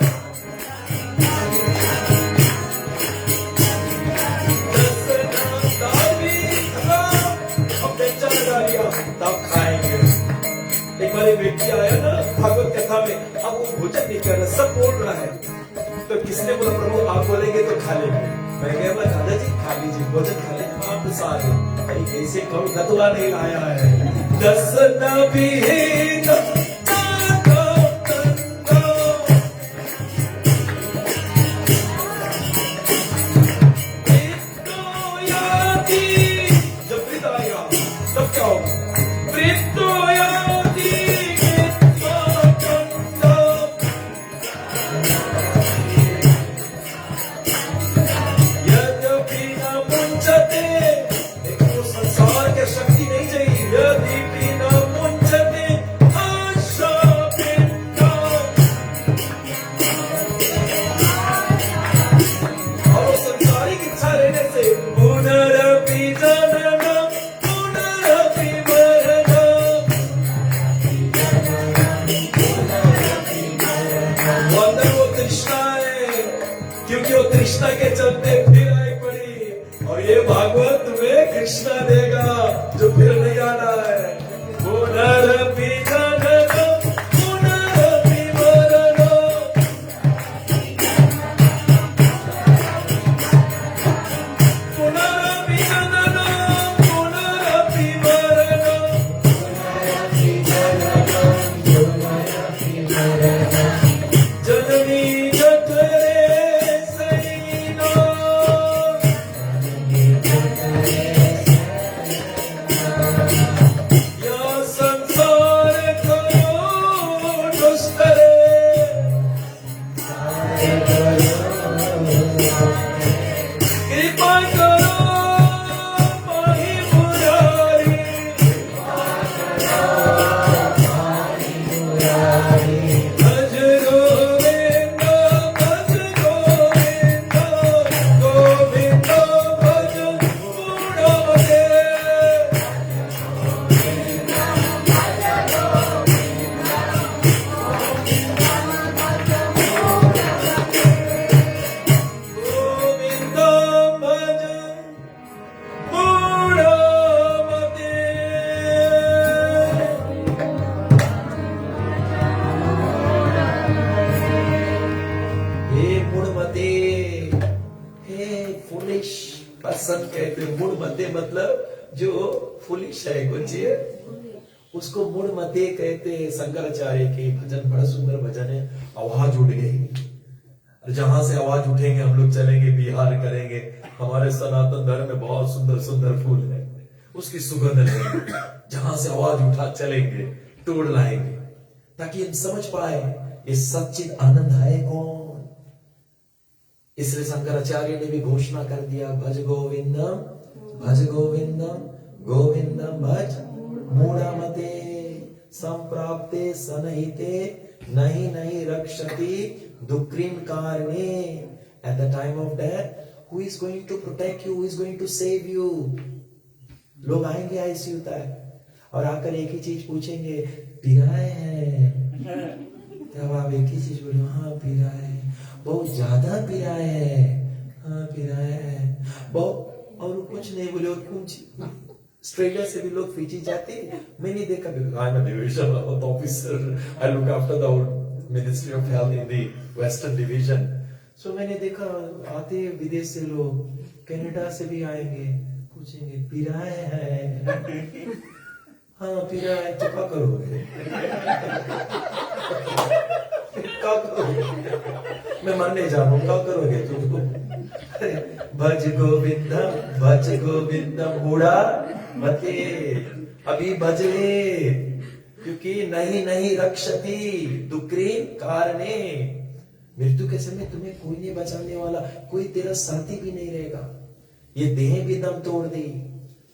अब बेचा लगा लिया, तब खाएंगे। एक बार एक व्यक्ति आया ना भागवत कथा में, अब वो भोजन नहीं कर रहा, सब बोल रहा है। तो किसने बोला प्रभु आप बोलेंगे तो खा लेंगे। मैं कह बोला दादाजी खा लीजिए, भोजन खा लीजिए, आप प्रसाद है। भाई कैसे कहूँ, नतुला नहीं लाया है। दसनवीनम चातम कुंडम, वृत्तो याति, जब वृत्त आएगा तब क्या होगा, वृत्तो याति कृत्वकन्दम्। यद्यपि न मुञ्चते, देखो संसार के शक्ति नहीं चाहिए। यद्यपि न मुञ्चते आशापिण्डम्, और वो सांसारिक इच्छा रहने से पुनरपि जननम् पुनरपि मरणम्। वो अंदर वो तृष्णा है, क्योंकि वो तृष्णा के चलते फिर आई पड़ी। और ये भागवत तुम्हें कृष्णा देगा जो फिर नहीं आना है। पुनरपि जननम् पुनरपि मरणम्, पुनरपि जननम् पुनरपि मरणम्। जननी जठरे सैना, मतलब जो फुलिश है, कुछ उसको मूढ़ मते कहते। शंकराचार्य के भजन, बड़ा सुंदर भजन है। आवाज उठ गई, जहां से आवाज उठेंगे हम लोग चलेंगे, बिहार करेंगे। हमारे सनातन धर्म में बहुत सुंदर सुंदर फूल है, उसकी सुगंध है। जहां से आवाज उठा चलेंगे, तोड़ लाएंगे, ताकि हम समझ पाए ये सच्चिद आनंद है कौन। इसलिए शंकराचार्य ने भी घोषणा कर दिया, भज गोविंदम, भज गोविंदम, गोविंदम भज मूढ़मते, संप्राप्ते सनहिते, नहीं नहीं रक्षति दुक्रीन कारणे। At the time of death, who is going to protect you? Who is going to save you? लोग आएंगे आईसीयू तक और आकर एक ही चीज पूछेंगे, पिराए हैं? तब आप एक ही चीज बोले, हाँ पिराए, बहुत ज्यादा पिराए है, हाँ पिराए है बहुत, और कुछ नहीं बोले। और कुछ ऑस्ट्रेलिया से भी लोग फिजी जाते, मैंने देखा, I am a division officer, I look after the ministry of health in the western division. So मैंने देखा आते विदेश से लोग, कनाडा से भी आएंगे, पूछेंगे पिराए है? हाँ पिराए। तो क्या करोगे? क्या करोगे? मैं मरने जा रहा हूँ, क्या करोगे तुमको? भज गोविंदम, भज गोविंदम बूढ़ा मते, अभी भज ले, क्योंकि नहीं नहीं रक्षति दुक्रीन कारणे। मृत्यु के समय तुम्हें कोई नहीं बचाने वाला, कोई तेरा साथी भी नहीं रहेगा। ये देह भी दम तोड़ दी।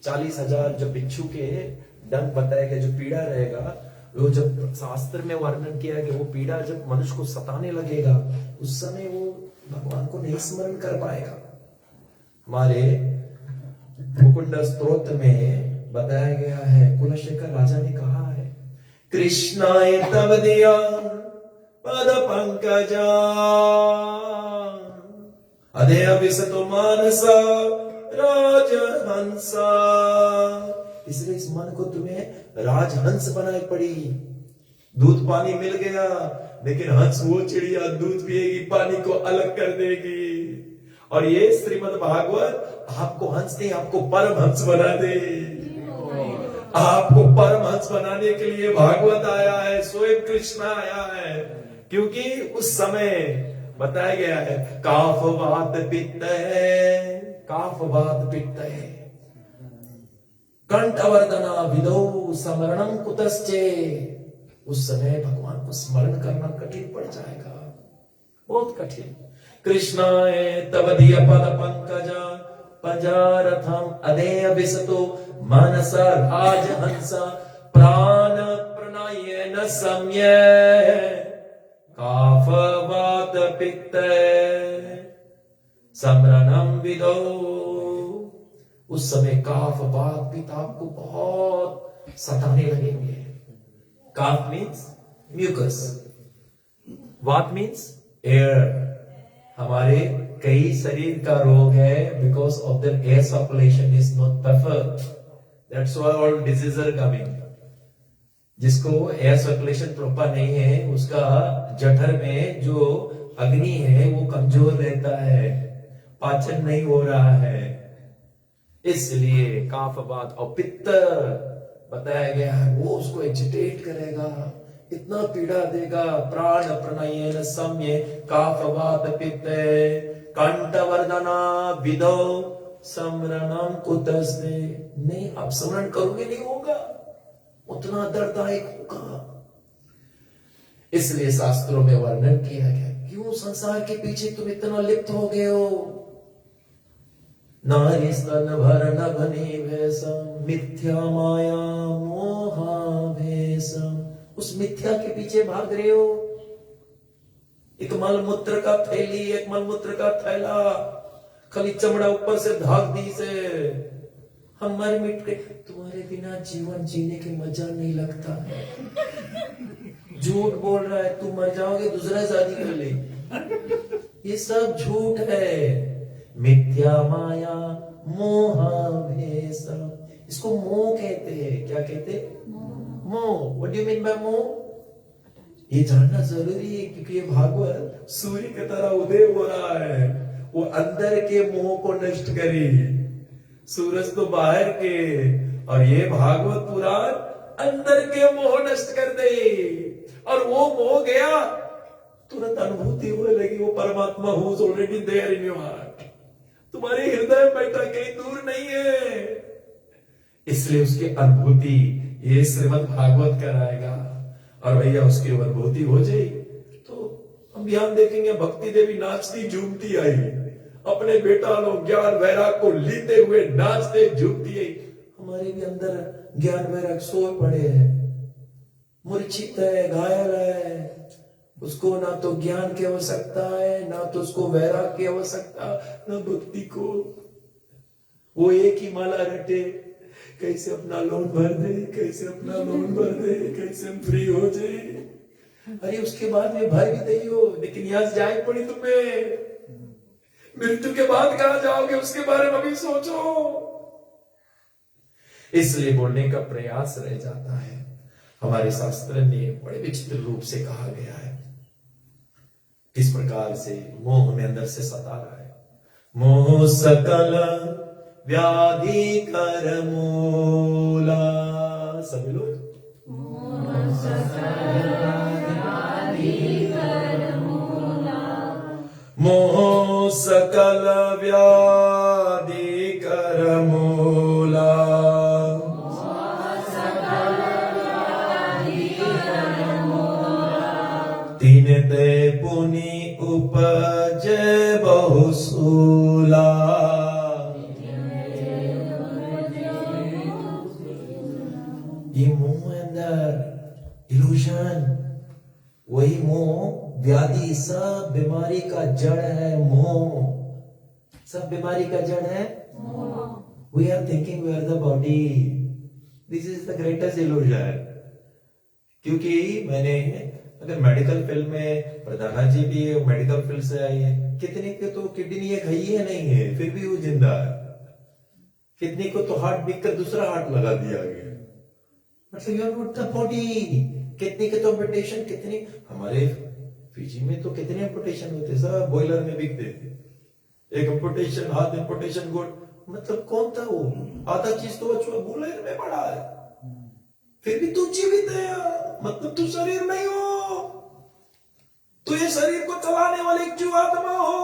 40,000 जो बिच्छू के डंक बताया गया, जो पीड़ा रहेगा, वो जब शास्त्र में वर्णन किया गया, वो पीड़ा जब मनुष्य को सताने लगेगा, उस समय वो भगवान को नहीं स्मरण कर पाएगा। हमारे मुकुंद स्तोत्र में बताया गया है, कुलशेखर राजा ने कहा है, कृष्णाय तव दिया पद पंकजा, अधेय विसतो मानसा राजहंसा। इसलिए इस मन को तुम्हें राजहंस बनाई पड़ी। दूध पानी मिल गया, लेकिन हंस वो चिड़िया दूध पिएगी, पानी को अलग कर देगी। और ये श्रीमद् भागवत आपको हंस नहीं, आपको परमहंस बना दे। आपको परमहंस बनाने के लिए भागवत आया है, स्वयं कृष्ण आया है। क्योंकि उस समय बताया गया है, काफ वात पित्त है, काफ वात पित्त है, कंठवर्धना विदो स्मरणम कुतश्चे। उस समय भगवान को स्मरण करना कठिन पड़ जाएगा, बहुत कठिन। कृष्णाय तव दिय पद पंकजा, पजारथम अधेय विसतो मनसा राजहंसा, प्राण प्रणयन सम्य काफवात पित्त स्मरणम विदो। उस समय काफ वात पित्त आपको बहुत सताने लगेंगे। काफ मीन्स म्यूकस, वात मीन्स एयर। हमारे कई शरीर का रोग है, because of the air circulation is not perfect, that's why all disease are coming. जिसको एयर सर्कुलेशन प्रॉपर नहीं है, उसका जठर में जो अग्नि है वो कमजोर रहता है, पाचन नहीं हो रहा है। इसलिए काफ वात और पित्त बताया गया है, वो उसको एजिटेट करेगा, इतना पीड़ा देगा। प्राण प्रणयन सम्य काफ वात पित्त कंठवर्धना विदो स्मरणम कुतस्ते। नहीं, आप स्मरण करोगे नहीं होगा, उतना दर्ददायक होगा। इसलिए शास्त्रों में वर्णन किया गया, क्यों संसार के पीछे तुम इतना लिप्त हो गए हो। नारी स्तन भरण बने वैसम मिथ्या माया मोहा भेसम। उस मिथ्या के पीछे भाग रहे हो। एक मलमूत्र का थैली, एक मलमूत्र का थैला, खाली चमड़ा ऊपर से ढाक दी से हम मर मिट के। तुम्हारे बिना जीवन जीने की मजा नहीं लगता है। झूठ बोल रहा है, तू मर जाओगे दूसरा शादी कर ले, ये सब झूठ है। मिथ्या माया मोहा भेषम, इसको मोह कहते हैं। क्या कहते हैं? मोह। What do you mean by मोह? ये जानना जरूरी है, क्योंकि ये भागवत सूर्य की तरह उदय हो रहा है, वो अंदर के मोह को नष्ट करे। सूरज तो बाहर के, और ये भागवत पुराण अंदर के मोह नष्ट कर दे। और वो मोह गया, तुरंत अनुभूति होने लगी वो परमात्मा हूँ already there in your heart, तुम्हारे हृदय में बैठा, कहीं दूर नहीं है। इसलिए उसकी अनुभूति ये श्रीमद् भागवत कराएगा। और भैया उसकी अनुभूति हो जाए तो हम ध्यान देखेंगे, भक्ति देवी नाचती झूमती आई, अपने बेटा लोग ज्ञान वैराग को लेते हुए नाचते झूमती आई। हमारे भी अंदर ज्ञान वैराग सोए पड़े हैं, मूर्छित है, घायल है, उसको ना तो ज्ञान की आवश्यकता है, ना तो उसको वैराग की आवश्यकता, ना भक्ति को। वो एक ही माला रटे, कैसे अपना लोन भर दे, कैसे अपना लोन भर दे, कैसे हम फ्री हो जाए। अरे उसके बाद में भर भी दई हो, लेकिन यहां से जाए पड़ी तुम्हें, मृत्यु के बाद कहां जाओगे उसके बारे में भी सोचो। इसलिए बोलने का प्रयास रह जाता है। हमारे शास्त्र ने बड़े विचित्र रूप से कहा गया है किस प्रकार से मोह हमें अंदर से सता रहा है। मोह सकल व्याधि कर मूला, सभी लोग मोह सकल व्याधि कर मूला, मोह सकल व्याधि कर मूला, तीन ते पुनि उपज बहुसूला। ये मोह अंदर इल्यूजन, वही मोह व्याधि, सब बीमारी का जड़ है मोह, सब बीमारी का जड़ है मोह। We are thinking we are the body, this is the greatest illusion. क्योंकि मैंने अगर मेडिकल फील्ड में, प्रधाना जी भी मेडिकल फील्ड से आई है, कितने के तो किडनी एक है ही नहीं है फिर भी वो जिंदा है, कितने को तो हार्ट बिक कर दूसरा हार्ट लगा दिया गया, मतलब you are not the body. कितने के तो एम्पुटेशन, कितने हमारे फीजी में तो कितने एम्पुटेशन होते, सब बॉयलर में बिकते थे, एक एम्पुटेशन, हाथ एम्पुटेशन, गुड, मतलब कौन था वो, आधा चीज तो बॉयलर में पड़ा है, फिर भी तू जीवित है, मतलब तू शरीर नहीं हो, तू ये शरीर को चलाने वाले एक जीवात्मा हो।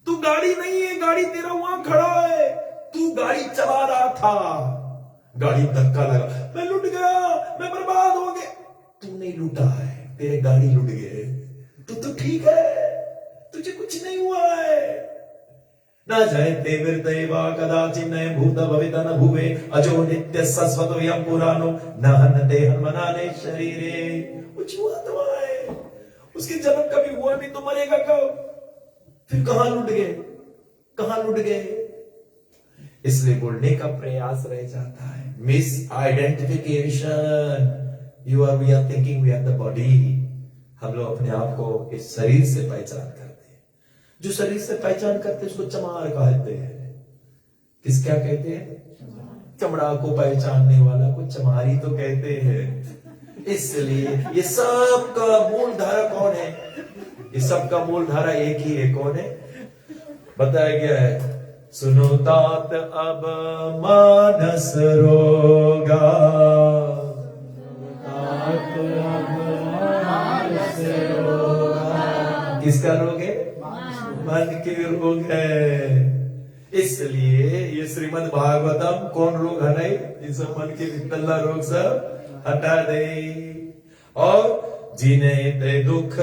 तू गाड़ी नहीं है, गाड़ी तेरा वहां खड़ा है, तू गाड़ी चला रहा था, गाड़ी धक्का लगा, मैं लुट गया, मैं बर्बाद हो गया। तू नहीं लुटा है, तेरे गाड़ी लुट गए, तू तो ठीक है, तुझे कुछ नहीं हुआ है। न जयते वीर्दैवा कदाचित् न भूत भविता न भुवे अजो नित्य शाश्वतोऽयं पुराणो न हन्यते हन्मनाने शरीरे। कुछ हुआ तो है, उसके जन्म कभी हुआ नहीं तो मरेगा कब, फिर कहां लुट गए, कहां लुट गए। इसलिए बोलने का प्रयास रह जाता है, misidentification, we are thinking we are the body. हम लोग अपने आप को इस शरीर से पहचान करते हैं, जो शरीर से पहचान करते हैं उसको चमार कहते हैं। किस क्या कहते हैं, चमड़ा को पहचानने वाला को चमारी तो कहते हैं। इसलिए ये सब का मूल धारा कौन है, ये सब का मूल धारा एक ही है, कौन है, बताया गया है, सुनो तात अब मानस रोगा, तात अब मानस रोगा। किसका रोग है, मन के रोग है। इसलिए ये श्रीमद् भागवतम कौन रोग हटाए, ये सब मन के विकल्ला रोग सब हटा दे। और जिन्हें ते दुख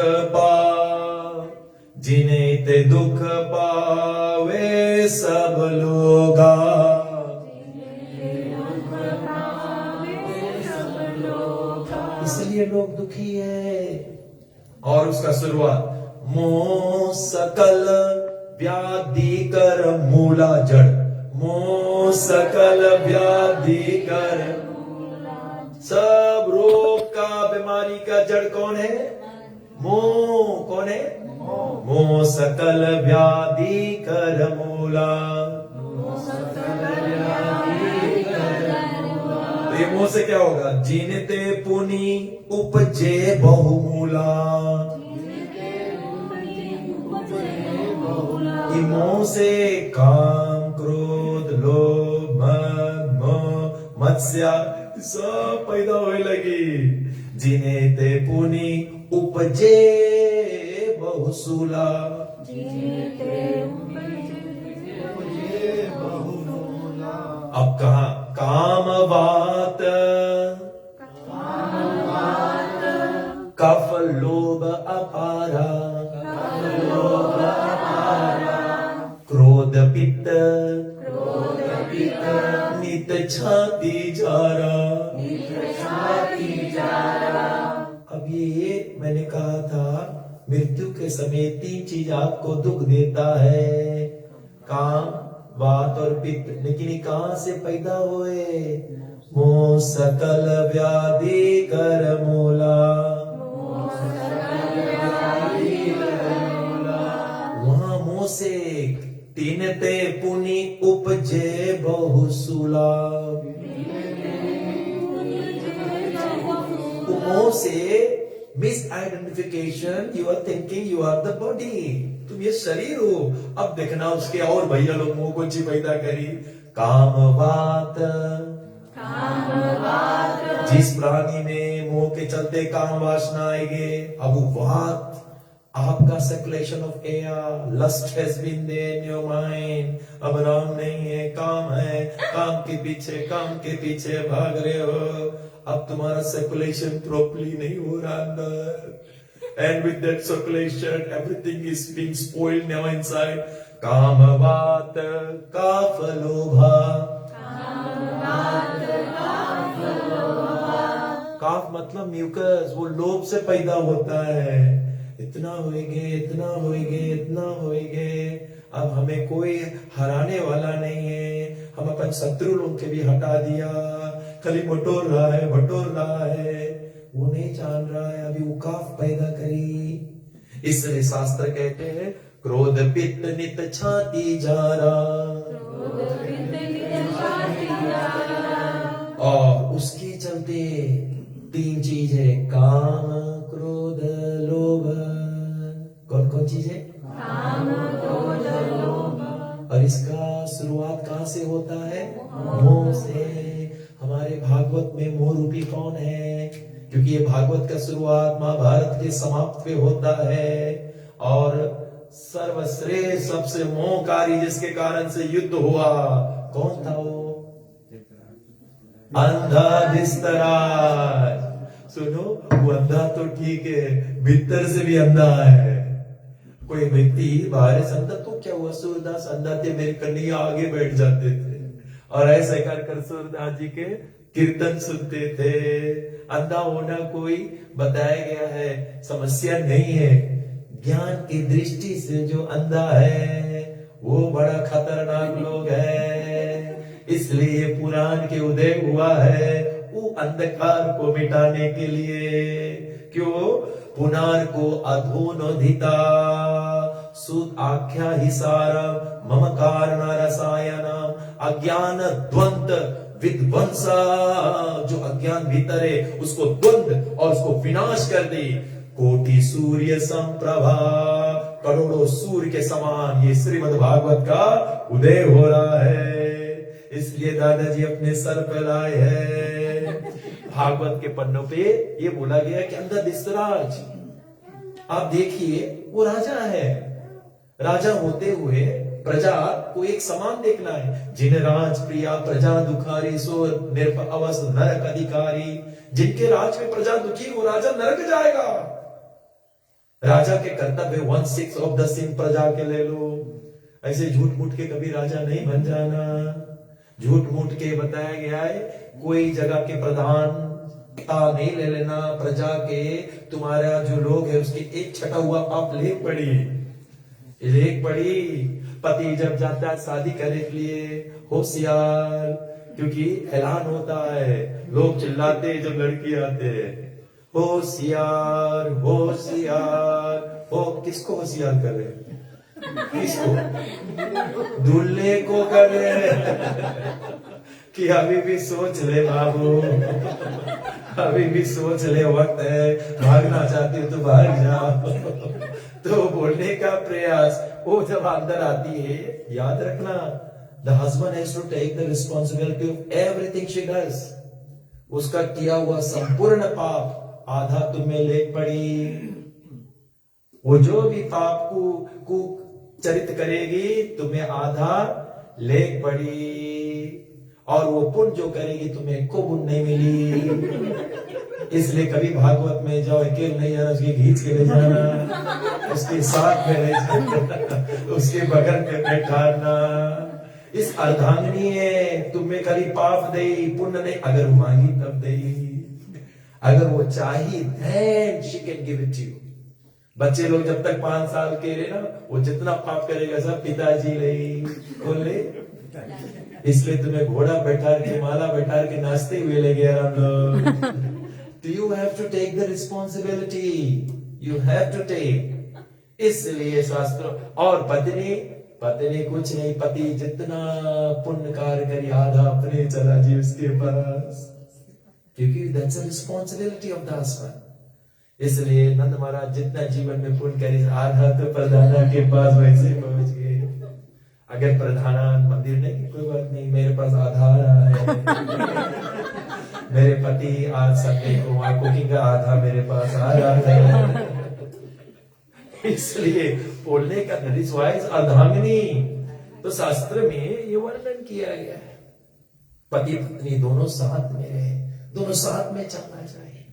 जिन्हें ते दुख पावे सब लोगा, इसलिए लोग दुखी है। और उसका शुरुआत, मोह सकल व्याधि कर मूला जड़, मोह सकल व्याधि कर, सब रोग का, बीमारी का जड़ कौन है, मोह। कौन है, मोह सकल व्याधि कर मूला। तो ये मोह से क्या होगा, जीनते पुनि उपजे बहुमूला। मोह से काम क्रोध मत्स्या सब पैदा होए लगी। जिन्हें ते पुनी उपजे बहुसूला। अब कहा कामवात कफ लोभ अपारा। क्रोध पित्त नित छाती जारा। अब ये मैंने कहा था मृत्यु के समय 3 चीज आपको दुख देता है, काम, वात और पित्त। लेकिन ये कहां से पैदा हुए? मोह सकल व्याधि कर मूला। वहां मोह से 3 ते पुनि उपजे बहुसूला। मोह से misidentification, you are thinking you are the body, तुम ये शरीर हो। अब देखना उसके और भैया लोग मोह को ची पैदा करी। कामवात, जिस प्राणी में मोह के चलते काम वासना आएंगे, अब वो वात आपका circulation of air, lust has been there in your mind. अब राम नहीं है, काम है, काम के पीछे भाग रहे हो। अब तुम्हारा सर्कुलेशन प्रॉपर्ली नहीं हो रहा अंदर, and with that circulation everything is being spoiled now inside. कामवात काफ लोभा। काफ मतलब म्यूकस, वो लोभ से पैदा होता है। इतना होएगे। अब हमें कोई हराने वाला नहीं है, हम अपन शत्रु लोग के भी हटा दिया। खाली बटोर रहा है, वो नहीं जान रहा है अभी वो काफ पैदा करी। इसलिए शास्त्र कहते हैं क्रोध पित्त नित छाती जारा। और उसके चलते 3 चीज है, काम क्रोध लोभ। कौन चीज है? काम क्रोध लोभ। और इसका शुरुआत कहां से होता है? मोह से। हमारे भागवत में मोह रूपी कौन है? क्योंकि ये भागवत का शुरुआत महाभारत के समाप्त पे होता है। और सर्वश्रेष्ठ सबसे मोहकारी जिसके कारण से युद्ध हुआ, कौन था वो? अंधा धिस्तराज। सुनो, वो अंधा तो ठीक है, भीतर से भी अंधा है। कोई व्यक्ति बाहर से अंधा तो क्या हुआ, सूरदास अंधा थे, मेरे कन्हैया आगे बैठ जाते थे और ऐसे कर सूरदास जी के कीर्तन सुनते थे। अंधा होना कोई बताया गया है, समस्या नहीं है। ज्ञान की दृष्टि से जो अंधा है वो बड़ा खतरनाक लोग है। इसलिए पुराण के उदय हुआ है वो अंधकार को मिटाने के लिए। क्यों? पुनार को अधोनोधिता सुद आख्या ही सारम मम कारण रसायनम। अज्ञान द्वंद विध्वंसा, जो अज्ञान भीतर है उसको द्वंद और उसको विनाश कर दे। कोटि सूर्य संप्रभा, करोड़ों सूर्य के समान ये श्रीमद् भागवत का उदय हो रहा है। इसलिए दादाजी अपने सर फैलाए हैं। भागवत के पन्नों पे ये बोला गया कि अंधा धिस्तराज, आप देखिए वो राजा है। राजा होते हुए प्रजा को एक समान देखना है। जिन राज प्रिया प्रजा दुखारी सो निर्प अवस नरक अधिकारी। जिनके राज में प्रजा दुखी वो राजा नरक जाएगा। राजा के कर्तव्य 1/6 ऑफ द सिंह प्रजा के ले लो। ऐसे झूठ मूठ के कभी राजा नहीं बन जाना। झूठ मूठ के बताया गया है कोई जगह के प्रधान नहीं ले लेना। प्रजा के तुम्हारा जो लोग है उसके 1/6 हुआ पाप लेख पड़ी। पति जब जाता है शादी करने के लिए, होशियार, क्योंकि ऐलान होता है, लोग चिल्लाते जब लड़की आते हैं, होशियार होशियार। हो किसको होशियार कर रहे? किसको? दूल्हे को कर रहे कि अभी भी सोच ले बाबू, अभी भी सोच ले, वक्त है, भागना चाहती हो तो भाग जाओ। तो बोलने का प्रयास, वो जब अंदर आती है, याद रखना The husband has to take the responsibility of everything she does. उसका किया हुआ संपूर्ण पाप आधा तुम्हें लेख पड़ी। वो जो भी पाप को चरित करेगी तुम्हें आधा लेख पड़ी, और वो पुण्य जो करेगी तुम्हें को पुण्य नहीं मिली। इसलिए कभी भागवत में जाओ, अकेले नहीं जाना, उसके खींच के ले जाना, उसके साथ में ले जाना, उसके बगल में बैठाना। इस अर्धांगिनी है, तुम्हें खाली पाप दे, पुण्य नहीं। अगर वो मांगी तब दे, अगर वो चाहिए then she can give it to you। बच्चे लोग जब तक 5 साल के रहे ना, वो जितना पाप करेगा सब पिताजी ले बोल ले। इसलिए तुम्हें घोड़ा बैठा के, माला बैठा के नाचते हुए ले गया हम लोग। Do you have to take the responsibility? You have to take। इसलिए शास्त्र और पत्नी कुछ नहीं, पति जितना पुण्य कार्य करे आधा अपने चला जी उसके पास, क्योंकि that's a responsibility of the husband। इसलिए नंद महाराज जितना जीवन में पुण्य करे आधा तो प्रधाना के पास वैसे पहुंच गए। अगर प्रधान मंदिर नहीं, कोई बात नहीं, मेरे पास आधार है। मेरे पति आज संडे को वहां कुकिंग का आधा मेरे पास आ रहा है। इसलिए बोलने का वाइज अर्धांगिनी। तो शास्त्र में ये वर्णन किया गया है, पति पत्नी दोनों साथ में रहे, दोनों साथ में चलना चाहिए।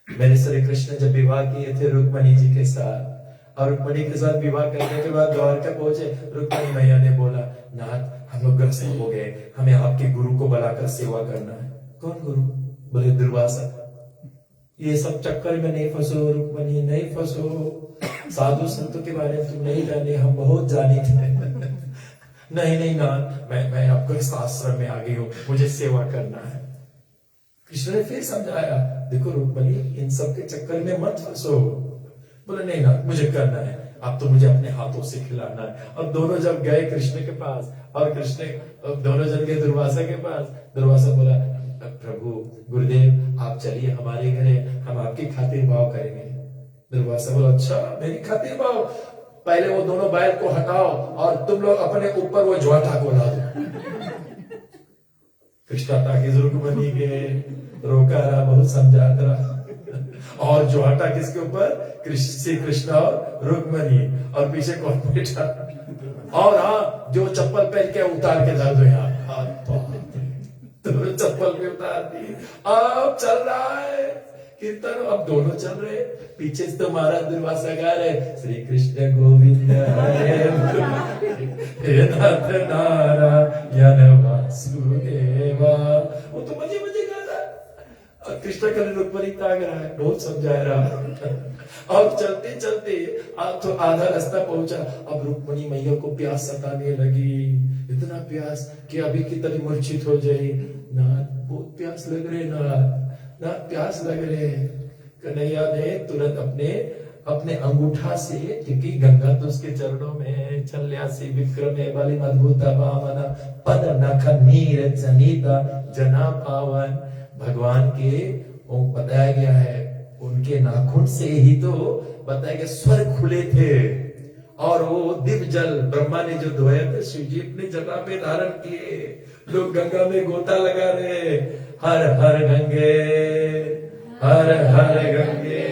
मेरे श्री कृष्ण जब विवाह किए थे रुक्मणी जी के साथ, और रुक्मणी के साथ विवाह करने के बाद द्वारका पहुंचे, रुक्मणी मैया ने बोला, नाथ हम लोग ग्रस्त हो गए, हमें आपके गुरु को बुलाकर सेवा करना है। कौन गुरु? बोले दुर्वासा। ये सब चक्कर में नहीं फंसो रुक्मणी, नहीं फंसो। साधु संतों के बारे में तुम नहीं जाने, हम बहुत जाने थे। नहीं नाथ, मैं आपको इस आश्रम में आ गई हूँ, मुझे सेवा करना है। कृष्ण ने फिर समझाया, देखो रुक्मणी इन सब के चक्कर में मत फंसो। बोले नहीं नाथ, मुझे करना है, अब तो मुझे अपने हाथों से खिलाना है। अब दोनों जब गए कृष्ण के पास, और कृष्ण दोनों जन गए दुर्वासा के पास। दुर्वासा बोला, प्रभु गुरुदेव आप चलिए हमारे घरे, हम आपकी खातिर भाव करेंगे। दुर्वासा बोला, अच्छा मेरी खातिर भाव? पहले वो दोनों बैल को हटाओ और तुम लोग अपने ऊपर वो ज्वाठा को ला दो। कृष्णा ताकि रुक्मणी के रोका रहा, बहुत समझाता रहा। और ज्वाठा किसके ऊपर? श्री कृष्ण और रुक्मणी, और पीछे कौन बैठा? और हाँ, जो चप्पल पहन के उतार के धर दो यहाँ, तो चप्पल पे उतार दी। अब चल रहा है कीर्तन, अब दोनों चल रहे, पीछे से तो महाराज दुर्वासा गा रहे, श्री कृष्ण गोविंद हरे नाथ नारायण वासुदेवा। वो तो मजे मजे गा रहा है, और कृष्ण का रुक्मणी ताक रहा है, बहुत समझा रहा। अब चलते चलते अब तो आधा रास्ता पहुंचा। अब रुक्मणी मैया को प्यास सताने लगी, इतना प्यास कि अभी की तरह मूर्छित हो जाए। नाथ बहुत प्यास लग रहे, नाथ प्यास लग रहे। कन्हैया ने तुरंत अपने अंगूठा से, क्योंकि गंगा तो उसके चरणों में, चल्यासी विक्रमे वाली अद्भुता वामना पद नख नीर जनिता जना पावन। भगवान के बताया गया है, उनके नाखून से ही तो बताया गया स्वर्ग खुले थे, और वो दिव्य जल ब्रह्मा ने जो धोया था, शिव जी अपने जटा पे धारण किए। लोग गंगा में गोता लगा रहे, हर हर गंगे हर हर गंगे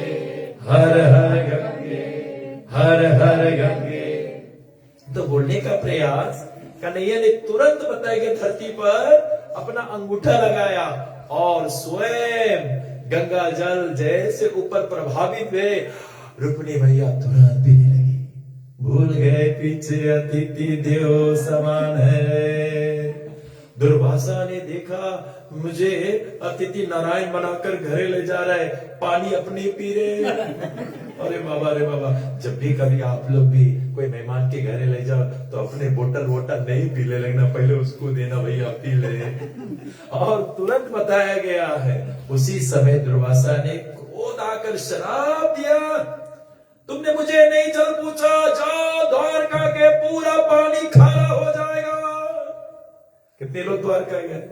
हर हर गंगे हर हर गंगे। तो बोलने का प्रयास, कन्हैया ने तुरंत बताया कि धरती पर अपना अंगूठा लगाया, और स्वयं गंगा जल जैसे ऊपर प्रभावित हुए, रुक्मिणी मैया तुरंत पीने लगी। भूल गए पीछे अतिथि देव समान है। दुर्वासा ने देखा, मुझे अतिथि नारायण बनाकर घरे ले जा रहा है, पानी अपनी पी रहे। अरे बाबा, जब भी कभी आप लोग भी कोई मेहमान के घरे ले जाओ तो अपने बोतल नहीं पी ले लगना, पहले उसको देना, भैया पी ले। और तुरंत बताया गया है, उसी समय दुर्वासा ने क्रोध आकर शराप दिया, तुमने मुझे नहीं जल पूछा, जाओ द्वारका के पूरा पानी खारा हो जाएगा। कितने लोग द्वारका गए?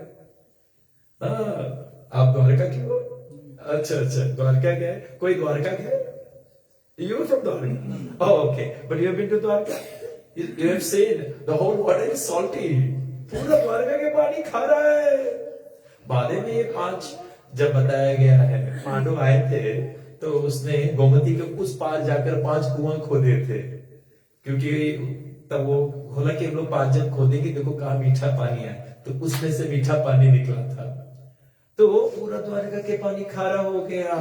आप द्वारका क्यों? अच्छा द्वारका गए, कोई द्वारका गए? You from Dwarka? Oh, okay. But you have been to Dwarka? You have seen the whole water is salty. पूरा द्वारका के पानी खा रहा है। बाद में ये 5 जब बताया गया है पांडव आए थे तो उसने गोमती के उस पार जाकर 5 कुआं खोदे थे, क्योंकि तब वो बोला कि हम लोग 5 जन खोदेंगे, देखो कहाँ मीठा पानी है, तो उसमें से मीठा पानी निकला था। तो पूरा द्वारका के पानी खारा हो गया।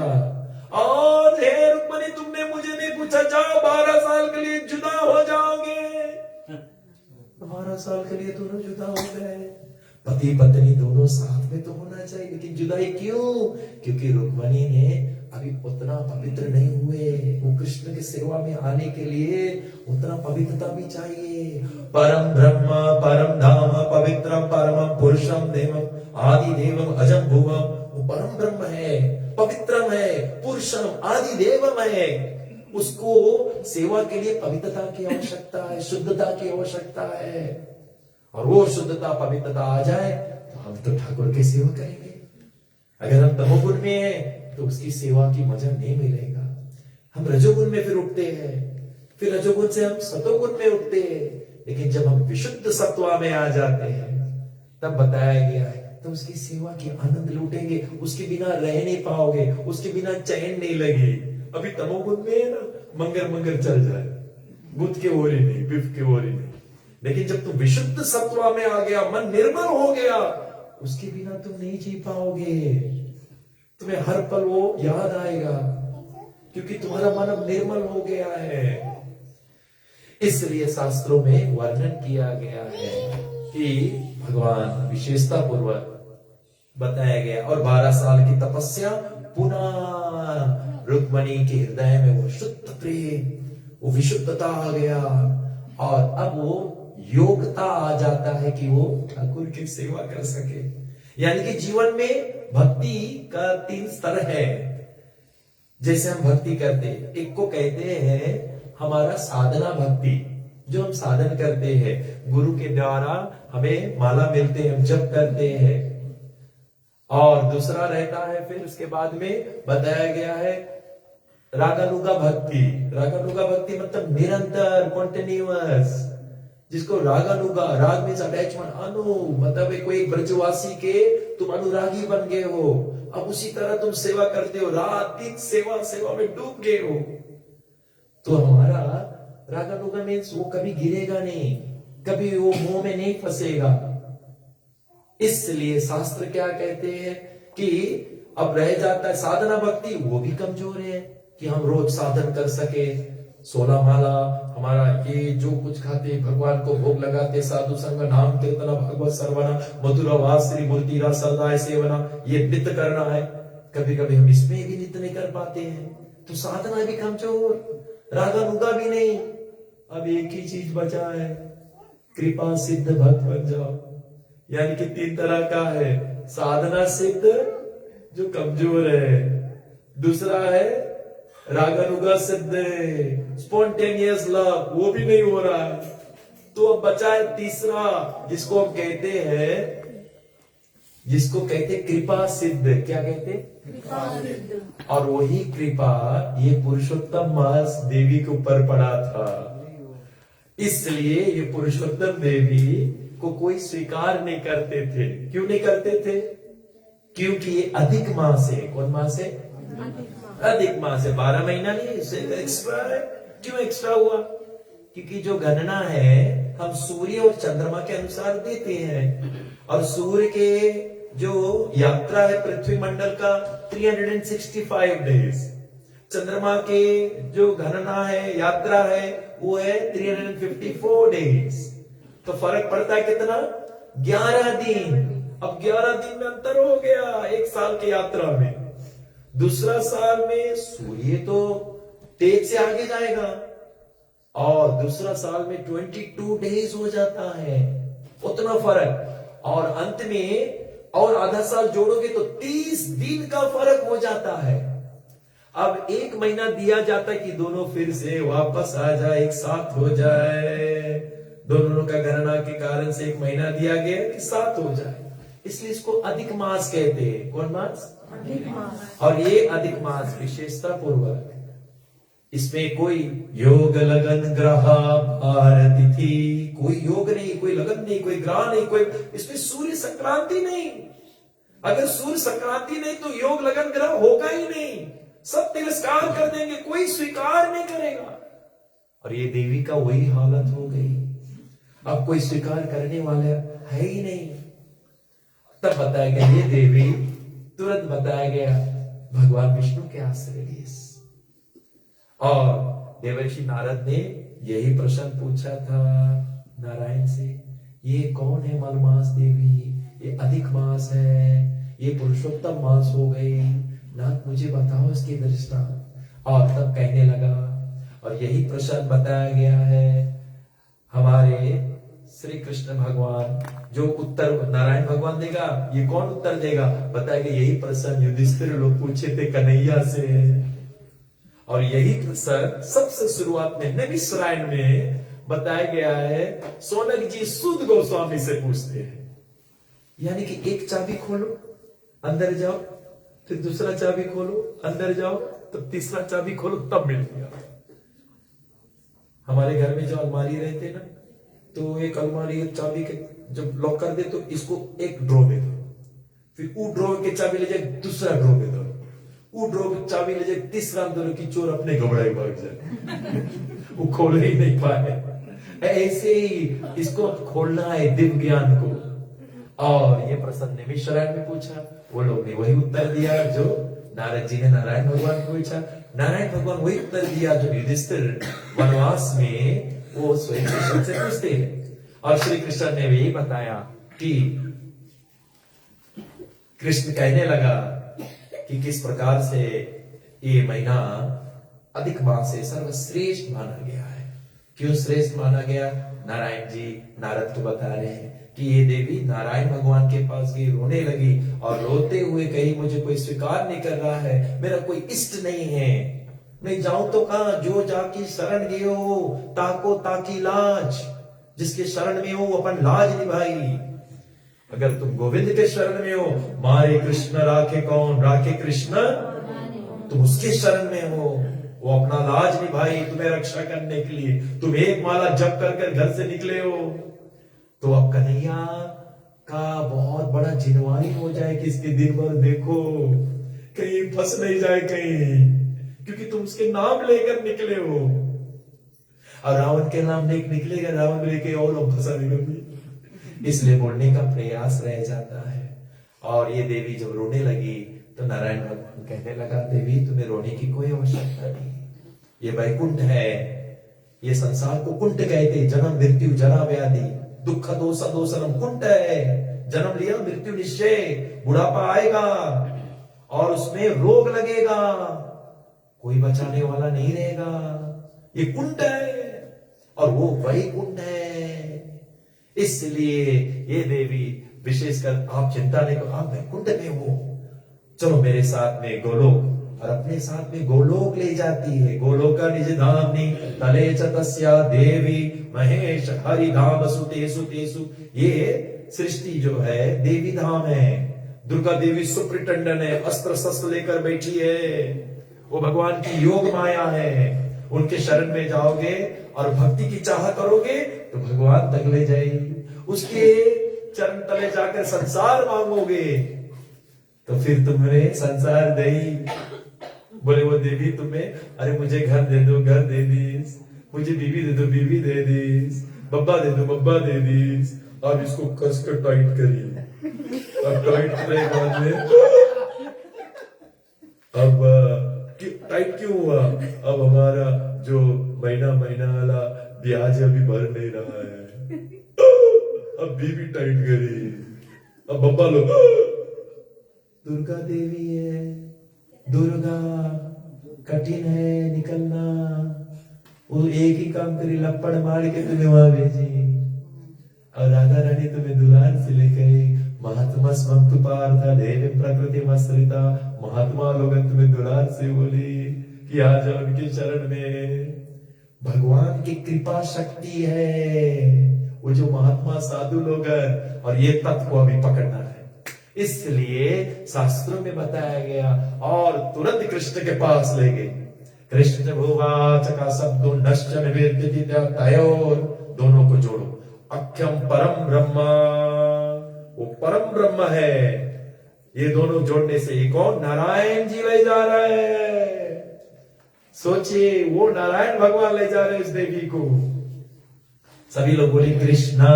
और हे रुक्मणी, तुमने मुझे नहीं पूछा, जाओ 12 साल के लिए जुदा हो जाओगे। 12 साल के लिए दोनों जुदा हो गए। पति पत्नी दोनों साथ में तो होना चाहिए, लेकिन जुदाई क्यों? क्योंकि रुक्मणी ने अभी उतना पवित्र नहीं हुए। वो कृष्ण की सेवा में आने के लिए उतना पवित्रता भी चाहिए। परम ब्रह्म परम धाम पवित्रम परमम पुरुषम देवम आदि देवम अजम भुवम। वो परम ब्रह्म है, पवित्रम है, पुरुषम आदि देवम है। उसको सेवा के लिए पवित्रता की आवश्यकता है, शुद्धता की आवश्यकता है। और वो शुद्धता पवित्रता आ जाए तो हम तो ठाकुर की सेवा करेंगे। अगर हम तमोगुण में हैं तो उसकी सेवा की मजा नहीं मिलेगा। हम रजोगुण में फिर उठते हैं, फिर रजोगुण से हम सतोगुण में उठते हैं। लेकिन जब हम विशुद्ध सत्वा में आ जाते हैं तब बताया गया है तो उसकी सेवा की आनंद लूटेंगे। उसके बिना रह नहीं पाओगे, उसके बिना चैन नहीं लगे। अभी तमोगुण में है ना, मंगर चल जाए, बुध के ओर ही नहीं, बिफ के ओर ही नहीं। लेकिन जब तुम विशुद्ध सत्वा में आ गया, मन निर्मल हो गया, उसके बिना तुम नहीं जी पाओगे। तुम्हें हर पल वो याद आएगा, क्योंकि तुम्हारा मन अब निर्मल हो गया है। इसलिए शास्त्रों में वर्णन किया गया है कि भगवान विशेषता पूर्वक बताया गया। और 12 साल की तपस्या, पुनः रुक्मणी के हृदय में वो शुद्ध प्रेम, वो विशुद्धता आ गया। और अब वो योग्यता आ जाता है कि वो ठाकुर की सेवा कर सके। यानी कि जीवन में भक्ति का 3 स्तर है। जैसे हम भक्ति करते, एक को कहते हैं हमारा साधना भक्ति, जो हम साधन करते हैं, गुरु के द्वारा हमें माला मिलते हैं, हम जप करते हैं। और दूसरा रहता है, फिर उसके बाद में बताया गया है रागानुगा भक्ति। रागानुगा भक्ति मतलब निरंतर, कॉन्टिन्यूअस, जिसको रागानुगा, राग मीन्स अटैचमेंट, अनु मतलब कोई ब्रजवासी के तुम अनुरागी बन गए हो। अब उसी तरह तुम सेवा करते हो, रात दिन सेवा में डूब गए हो। तो हमारा रागानुगा मीन्स वो कभी गिरेगा नहीं, कभी वो मुंह में नहीं फंसेगा। इसलिए शास्त्र क्या कहते हैं कि अब रह जाता है साधना भक्ति, वो भी कमजोर है कि हम रोज साधन कर सके। 16 माला हमारा ये जो कुछ खाते, भगवान को भोग लगाते, साधु संग नाम कीर्तना भगवत सर्वना मधुर वास श्री मूर्ति रा सदाय सेवना, ये नित्य करना है। कभी कभी हम इसमें भी नित्य नहीं कर पाते हैं, तो साधना भी कमजोर, रागानुगा भी नहीं। अब एक ही चीज बचा है, कृपा सिद्ध भक्त बन जाओ। यानी कि 3 तरह का है, साधना सिद्ध जो कमजोर है, दूसरा है रागानुगा सिद्ध, स्पॉन्टेनियस लव, वो भी नहीं हो रहा है। तो अब बचा है तीसरा, जिसको हम कहते हैं, जिसको कहते कृपा सिद्ध। क्या कहते? कृपा सिद्ध। और वही कृपा ये पुरुषोत्तम मास देवी के ऊपर पड़ा था। इसलिए ये पुरुषोत्तम देवी को कोई स्वीकार नहीं करते थे। क्यों नहीं करते थे? क्योंकि ये अधिक मास है। कौन मास है? अधिक मास है। 12 महीना नहीं, इससे एक्स्ट्रा है। क्यों एक्स्ट्रा हुआ? क्योंकि जो गणना है हम सूर्य और चंद्रमा के अनुसार देते हैं, और सूर्य के जो यात्रा है पृथ्वी मंडल का 365 डेज, चंद्रमा के जो गणना है, यात्रा है, वो है 354 डेज। तो फर्क पड़ता है कितना? 11 दिन। अब 11 दिन में अंतर हो गया एक साल की यात्रा में। दूसरा साल में सूर्य तो तेज से आगे जाएगा, और दूसरा साल में 22 डेज हो जाता है, उतना फर्क। और अंत में और आधा साल जोड़ोगे तो 30 दिन का फर्क हो जाता है। अब 1 महीना दिया जाता है कि दोनों फिर से वापस आ जाए, एक साथ हो जाए। दोनों का गणना के कारण से 1 महीना दिया गया कि साथ हो जाए, इसलिए इसको अधिक मास कहते हैं। कौन मास? अधिक मास। और ये अधिक मास विशेषता पूर्वक इसमें कोई योग लगन ग्रहा भारती थी, कोई योग नहीं, कोई लगन नहीं, कोई ग्रह नहीं, कोई इसमें सूर्य संक्रांति नहीं। अगर सूर्य संक्रांति नहीं तो योग लगन ग्रह होगा ही नहीं। सब तिरस्कार कर देंगे, कोई स्वीकार नहीं करेगा। और ये देवी का वही हालत हो गई। अब कोई स्वीकार करने वाला है ही नहीं। तब बताया गया ये देवी, तुरंत बताया गया भगवान विष्णु के आश्रय ली। और देवर्षि नारद ने यही प्रश्न पूछा था नारायण से, ये कौन है मलमास देवी, ये अधिक मास है, ये पुरुषोत्तम मास हो गई, नाथ मुझे बताओ इसके दृष्टांत। और तब कहने लगा, और यही प्रश्न बताया गया है हमारे श्री कृष्ण भगवान, जो उत्तर नारायण भगवान देगा, ये कौन उत्तर देगा? बताया गया यही प्रश्न युधिष्ठिर लोग पूछे थे कन्हैया से। और यही प्रसंग सबसे शुरुआत में नैमिषारण्य में बताया गया है। सोनक जी सुध गोस्वामी से पूछते हैं, यानी कि एक चाबी खोलो अंदर जाओ, फिर दूसरा चाबी खोलो अंदर जाओ, तब तीसरा चाबी खोलो, तब मिल गया। हमारे घर में जो अलमारी रहते ना, तो एक अलमारी चाबी के जब लॉक कर दे तो इसको एक ड्रॉ दे दो, फिर वो ड्रॉ के चाबी ले जाए दूसरा ड्रॉ दे दो, वो ड्रॉ की चाबी ले जाए तीसरा, दोनों की चोर अपने घबराए भाग जाए वो खोल ही नहीं पाए। ऐसे ही इसको खोलना है दिव्य ज्ञान को। और ये प्रश्न नैमिषारण्य में पूछा, वो लोग ने वही उत्तर दिया जो नारद जी ने नारायण भगवान को पूछा। नारायण भगवान वही उत्तर दिया जो युधिष्ठिर वनवास में वो स्वयं कृष्ण से पूछते हैं। और श्री कृष्ण ने भी बताया कि कृष्ण कहने लगा कि किस प्रकार से ये महीना अधिक मास से सर्वश्रेष्ठ माना गया है। क्यों श्रेष्ठ माना गया? नारायण जी नारद को बता रहे हैं कि ये देवी नारायण भगवान के पास गई, रोने लगी और रोते हुए कही मुझे कोई स्वीकार नहीं कर रहा है, मेरा कोई इष्ट नहीं है, मैं जाऊं तो कहां? जो जाकी शरण गयो ताको ताकी लाज, जिसके शरण में हो अपन लाज निभाई। अगर तुम गोविंद के शरण में हो, मारे कृष्ण राखे कौन, राखे कृष्ण, तुम उसके शरण में हो, वो अपना लाज निभाई तुम्हें रक्षा करने के लिए। तुम एक माला जप कर घर से निकले हो, तो अब कन्हैया का बहुत बड़ा जिनवानी हो जाए कि इसके दिन भर देखो कहीं फंस नहीं जाए कहीं, क्योंकि तुम उसके नाम लेकर निकले हो। और रावण के नाम निकलेगा, रावण लेके और लोग फंसा नहीं, इसलिए बोलने का प्रयास रह जाता है। और ये देवी जब रोने लगी तो नारायण भगवान कहने लगा, देवी तुम्हें रोने की कोई आवश्यकता नहीं, ये वैकुंठ है, ये संसार को कुंठ कहते, जन्म मृत्यु जरा व्याधि दुख दोष दोषनम कुंठ है। जन्म लिया मृत्यु निश्चय, बुढ़ापा आएगा और उसमें रोग लगेगा, कोई बचाने वाला नहीं रहेगा, ये कुंठ है और वो वैकुंठ है। इसलिए ये देवी विशेषकर आप चिंता नहीं करो, आप वैकुंठ में हो, चलो मेरे साथ में गोलोक, और अपने साथ में गोलोक ले जाती है। गोलोक का निज धामनी तले च तस्या देवी महेश हरि धाम सुतेषु तेषु। ये सृष्टि जो है देवी धाम है, दुर्गा देवी सुप्रिटेंडेंट है, अस्त्र शस्त्र लेकर बैठी है, वो भगवान की योग माया है। उनके शरण में जाओगे और भक्ति की चाह करोगे तो भगवान तक ले जाएगी। उसके चरण तले जाकर संसार मांगोगे तो फिर तुम्हें संसार देगी। बोले वो देवी तुम्हें, अरे मुझे घर दे दो, घर दे दीस, मुझे बीवी दे दो, बीवी दे दीस, बब्बा दे दो, बब्बा दे दीस। अब इसको कस कर टाइट करिए, अब टाइट करने के बाद में अब टाइट क्यों हुआ? अब हमारा जो महीना वाला ब्याज अभी भर नहीं रहा है, अब बीवी टाइट करी, अब बब्बा लो, दुर्गा देवी है, दुर्गा कठिन है निकलना, वो एक ही काम करी, लपड़ मार के तुम्हें वहां भेजी। और राधा रानी तुम्हें दुलार से लेकर महात्मा स्वंतु पार्थ देवी प्रकृति मस्रिता, महात्मा लोग तुम्हें दुलार से बोली कि आ जाओ उनके शरण में। भगवान की कृपा शक्ति है वो जो महात्मा साधु लोग हैं, और ये तत्व को अभी पकड़ना है। इसलिए शास्त्रों में बताया गया और तुरंत कृष्ण के पास ले गए। कृष्ण भुवाच का शब्दों नश्च निवेद्यति तयोर, दोनों को जोड़ो। अख्यम परम ब्रह्म, वो परम ब्रह्म है। ये दोनों जोड़ने से ये कौन? नारायण जी ले जा रहा है। सोचिए, वो नारायण भगवान ले जा रहे हैं इस देवी को। सभी लोग बोले कृष्णा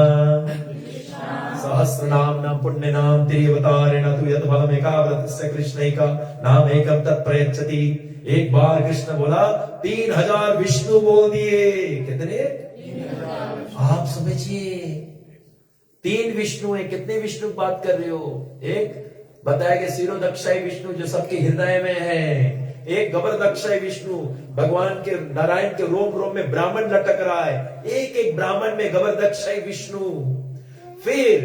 सहस्र नाम नाम पुण्य नाम तिरवतारेण तु यद फलम एकाव्रतस्य कृष्णैका नाम एकम तत्प्रयच्छति। एक बार कृष्ण बोला, 3000 विष्णु बोल दिए। कितने? आप समझिए, 3 विष्णु है। कितने विष्णु की बात कर रहे हो? एक बताया कि शिरोदक्षाई विष्णु जो सबके हृदय में है, एक गबरदक्षाई विष्णु भगवान के नारायण के रोम रोम में ब्राह्मण लटक रहा है, एक एक ब्राह्मण में गबरदक्षाई विष्णु। फिर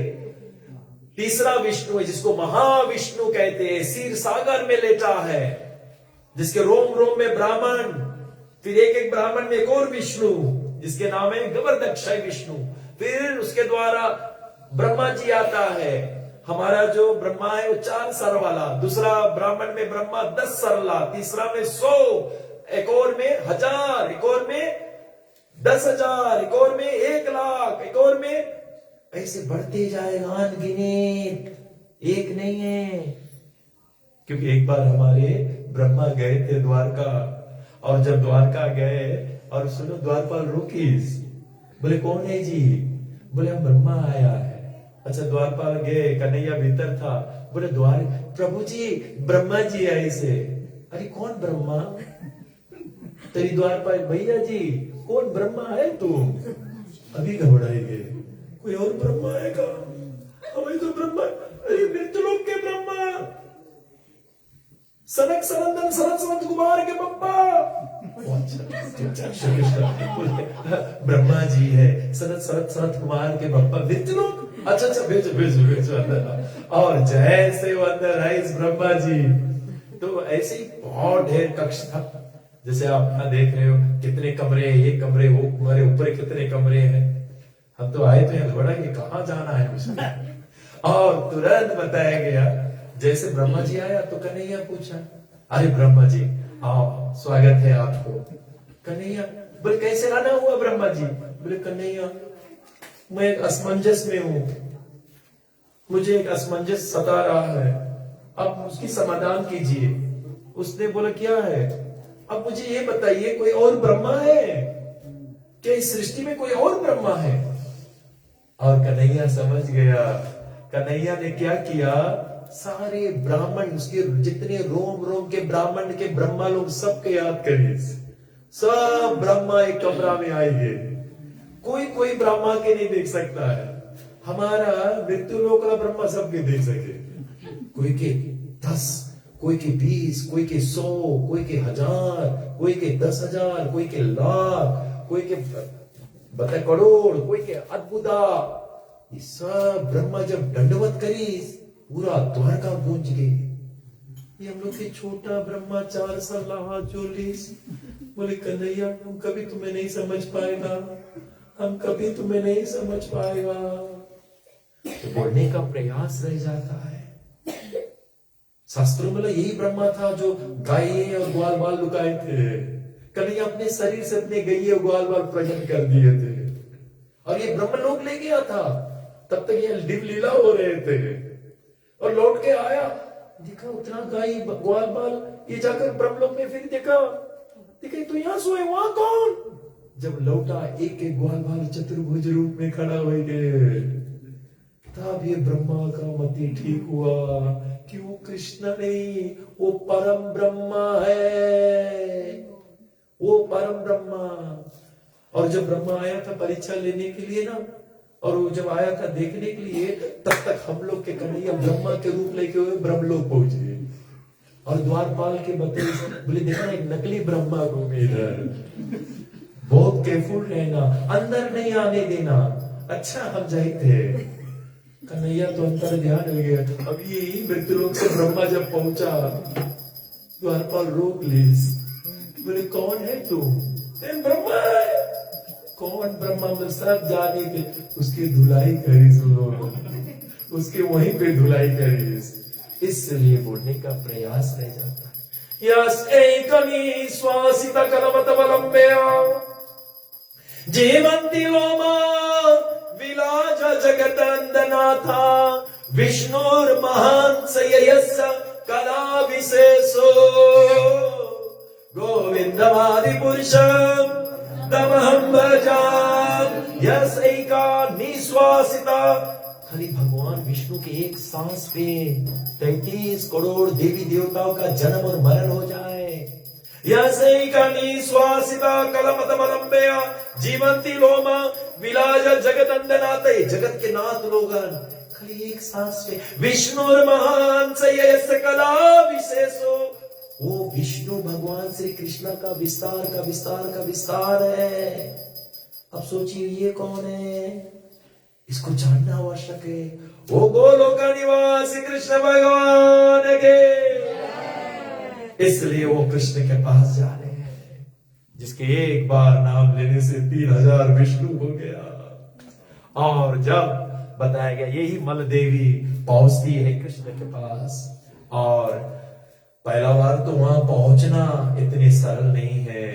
तीसरा विष्णु है जिसको महाविष्णु कहते हैं, क्षीर सागर में लेटा है, जिसके रोम रोम में ब्राह्मण। फिर एक एक ब्राह्मण में एक और विष्णु जिसके नाम है गबरदक्षाई विष्णु। फिर उसके द्वारा ब्रह्मा जी आता है। हमारा जो ब्रह्मा है वो 4 सर वाला, दूसरा ब्राह्मण में ब्रह्मा 10 सरला, तीसरा में 100, एक और में 1000, एक और में 10,000, एक और में 1,00,000, एक और में ऐसे बढ़ते जाएगा अनगिनत, एक नहीं है। क्योंकि एक बार हमारे ब्रह्मा गए थे द्वारका, और जब द्वारका गए और सुनो द्वारपाल रुकीस, बोले कौन है जी? बोले हम ब्रह्मा आया है। अच्छा, द्वारपाल गए, कन्हैया भीतर था, बोले द्वार प्रभु जी ब्रह्मा जी आए से। अरे कौन ब्रह्मा? तेरी द्वारपाल भैया जी कौन ब्रह्मा है तुम? अभी घबराएंगे, कोई और ब्रह्मा आएगा? हमें तो ब्रह्मा, अरे मृत्युलोक के ब्रह्मा, सनक सनंदन सनत सनत कुमार के पप्पा। ब्रह्मा जी है, सनत सनत सनत कुमार के पप्पा, मृत्युलोक। अच्छा, भेजो भेजो भेजो अंदर। और जैसे वो अंदर आए इस ब्रह्मा जी, तो ऐसे ही बहुत ढेर कक्ष था। जैसे आप यहाँ देख रहे हो कितने कमरे, ये कमरे, वो कमरे, ऊपर कितने कमरे हैं। हम तो आए तो यहाँ घबरा कि कहाँ जाना है मुझे। और तुरंत बताया गया, जैसे ब्रह्मा जी आया तो कन्हैया पूछा, अरे ब्रह्मा जी आओ, स्वागत है आपको। कन्हैया बोले कैसे आना हुआ ब्रह्मा जी? बोले कन्हैया मैं एक असमंजस में हूं, मुझे एक असमंजस सता रहा है, अब उसकी समाधान कीजिए। उसने बोला क्या है? अब मुझे ये बताइए, कोई और ब्रह्मा है क्या? इस सृष्टि में कोई और ब्रह्मा है? और कन्हैया समझ गया। कन्हैया ने क्या किया, सारे ब्राह्मण, उसके जितने रोम रोम के ब्राह्मण के ब्रह्मा लोग सबके याद करिए। सब ब्रह्मा एक कमरा में आएंगे, कोई कोई ब्रह्मा के नहीं देख सकता है। हमारा मृत्युलोक का ब्रह्मा सबके देख सके। कोई के 10, कोई के 20, कोई के 100, कोई के 1000, कोई के 10,000, कोई के लाख, कोई के बता करोड़, कोई के अद्भुता। ये सब ब्रह्मा जब दंडवत करी, पूरा द्वारका गूंज गई। ये हम लोग के छोटा ब्रह्मा 4 साल हाथ जोड़िस, बोले कन्हैया हम कभी तुम्हें नहीं समझ पाएगा, हम कभी तुम्हें नहीं समझ पाएगा। तो बोलने का प्रयास रह जाता है। शास्त्रों में यही ब्रह्मा था जो गाय और ग्वाल बाल लुकाए थे। कन्हैया अपने शरीर से अपने गैये और ग्वाल बाल प्रकट कर दिए थे, और ये ब्रह्म लोक ले गया था। तब तक ये दिव्य लीला हो रहे थे, और लौट के आया, देखा उतना गाय ग्वाल बाल, ये जाकर ब्रह्मलोक में फिर देखा तो यहाँ सोए, वहां कौन? जब लौटा, एक एक ग्वाल बाल चतुर्भुज रूप में खड़ा हो गए। तब ये ब्रह्मा का मति ठीक हुआ कि वो कृष्ण नहीं, वो परम ब्रह्मा है, वो परम ब्रह्मा। और जब ब्रह्मा आया था परीक्षा लेने के लिए ना, और वो जब आया था देखने के लिए, तब तक हम लोग के कन्हैया ब्रह्मा के रूप लेके हुए ब्रह्मलोक पहुंच गए। और द्वारपाल के बते बोले देखना एक नकली ब्रह्मा को इधर, बहुत केयरफुल रहना, अंदर नहीं आने देना। अच्छा हम जाए थे। कन्हैया तो अंतर ध्यान हो गया। अब ये मृत्युलोक से ब्रह्मा जब पहुंचा, द्वारपाल रोक लीस, बोले कौन है तुम? ब्रह्मा है। कौन ब्रह्मा? में सब जाने थे। उसकी धुलाई करी, सुनो, उसके वहीं पे धुलाई करी। इसलिए बोलने का प्रयास रह जाता है। यस्यैकनिश्वासित कलमतवलम्ब्य जीवन्ति लोमा विलाज जगतन्दनाथा विष्णुर्महान् स यस्य कला विशेषो गोविन्दमादिपुरुषम् तमहं भजामि। यस्यैका निश्वासिता, खाली भगवान विष्णु के एक सांस पे 33 करोड़ देवी देवताओं का जन्म और मरण हो जाए। यस्यैका निश्वासिता कलमतमलम्ब्य जीवन्ति लोमा विलाज जगतन्दनाथ, जगत के नाथ लोगन खाली एक सांस पे विष्णुर्महान् स यस्य कला विशेषो, वो विष्णु भगवान श्री कृष्ण का विस्तार है। अब सोचिए ये कौन है, इसको जानना आवश्यक है। वो गोलोक निवासी कृष्ण भगवान के, इसलिए वो कृष्ण के पास जा रहे हैं, जिसके एक बार नाम लेने से 3000 विष्णु हो गया। और जब बताया गया यही मल देवी पहुंचती है कृष्ण के पास, और पहला बार तो वहां पहुंचना इतने सरल नहीं है,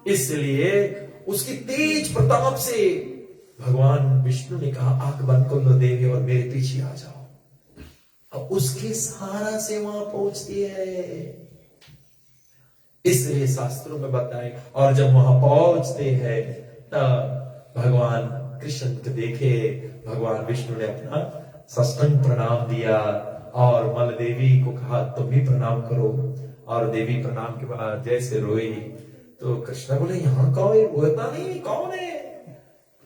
इसलिए उसकी तेज प्रताप से भगवान विष्णु ने कहा आंख बंद कर लो देवी और मेरे पीछे आ जाओ। अब उसके सहारा से वहां पहुंचती है, इसलिए शास्त्रों में बताए। और जब वहां पहुंचते हैं तब भगवान कृष्ण को देखे, भगवान विष्णु ने अपना साष्टांग प्रणाम दिया और मल देवी को कहा तुम भी प्रणाम करो। और देवी प्रणाम के बाद जैसे रोई तो कृष्ण बोले यहाँ कौन है, बोलता नहीं कौन है।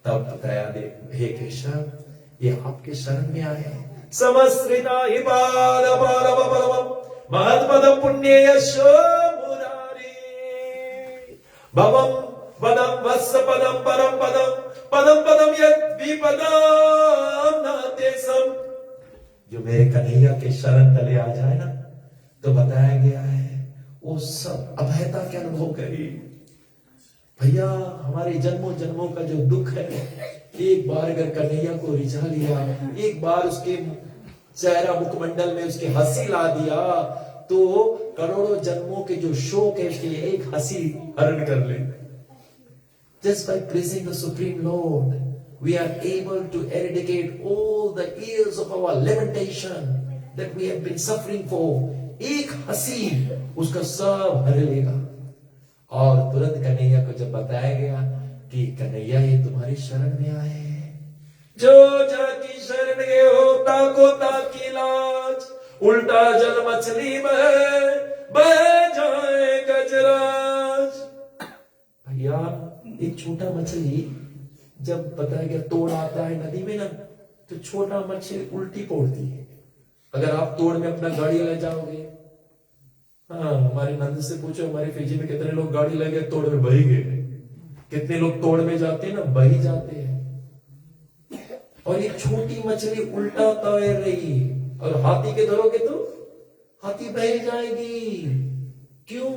तब बताया हे कृष्ण ये आपके शरण में आए। समस्रिता हि बाल बाल महत्पद पुण्य यशो मुरारी भवम पदम वत्स पदम परम पदम पदम पदम यद विपदम नातेसम। जो मेरे कन्हैया के शरण तले आ जाए ना, तो बताया गया है वो सब अभयता के अनुभव करी। भैया हमारे जन्मों जन्मों का जो दुख है, एक बार अगर कन्हैया को रिझा लिया, एक बार उसके चेहरा मुखमंडल में उसके हंसी ला दिया, तो करोड़ों जन्मों के जो शोक है उसके लिए एक हंसी हरण कर ले। Just by praising the Supreme Lord, we are able to eradicate all the years of our lamentation that we have been suffering for. एक हंसी उसका सब हर लेगा। और तुरंत कन्हैया को जब बताया गया कि कन्हैया ये तुम्हारी शरण में आए हैं, जो जाकी शरण गए हो ताको ताकी लाज, उल्टा जल मछली बह जाए गजराज। भैया एक छोटा मछली जब बताया गया तोड़ आता है नदी में ना, तो छोटा मछली उल्टी पड़ती है। अगर आप तोड़ में अपना गाड़ी ले जाओगे, हाँ हमारे नंद से पूछो हमारे फिजी में कितने लोग गाड़ी ले गए तोड़ में बही गए, कितने लोग तोड़ में जाते हैं ना बही जाते हैं। और एक छोटी मछली उल्टा तैर रही है, और हाथी के धरोगे तो हाथी बह जाएगी। क्यों?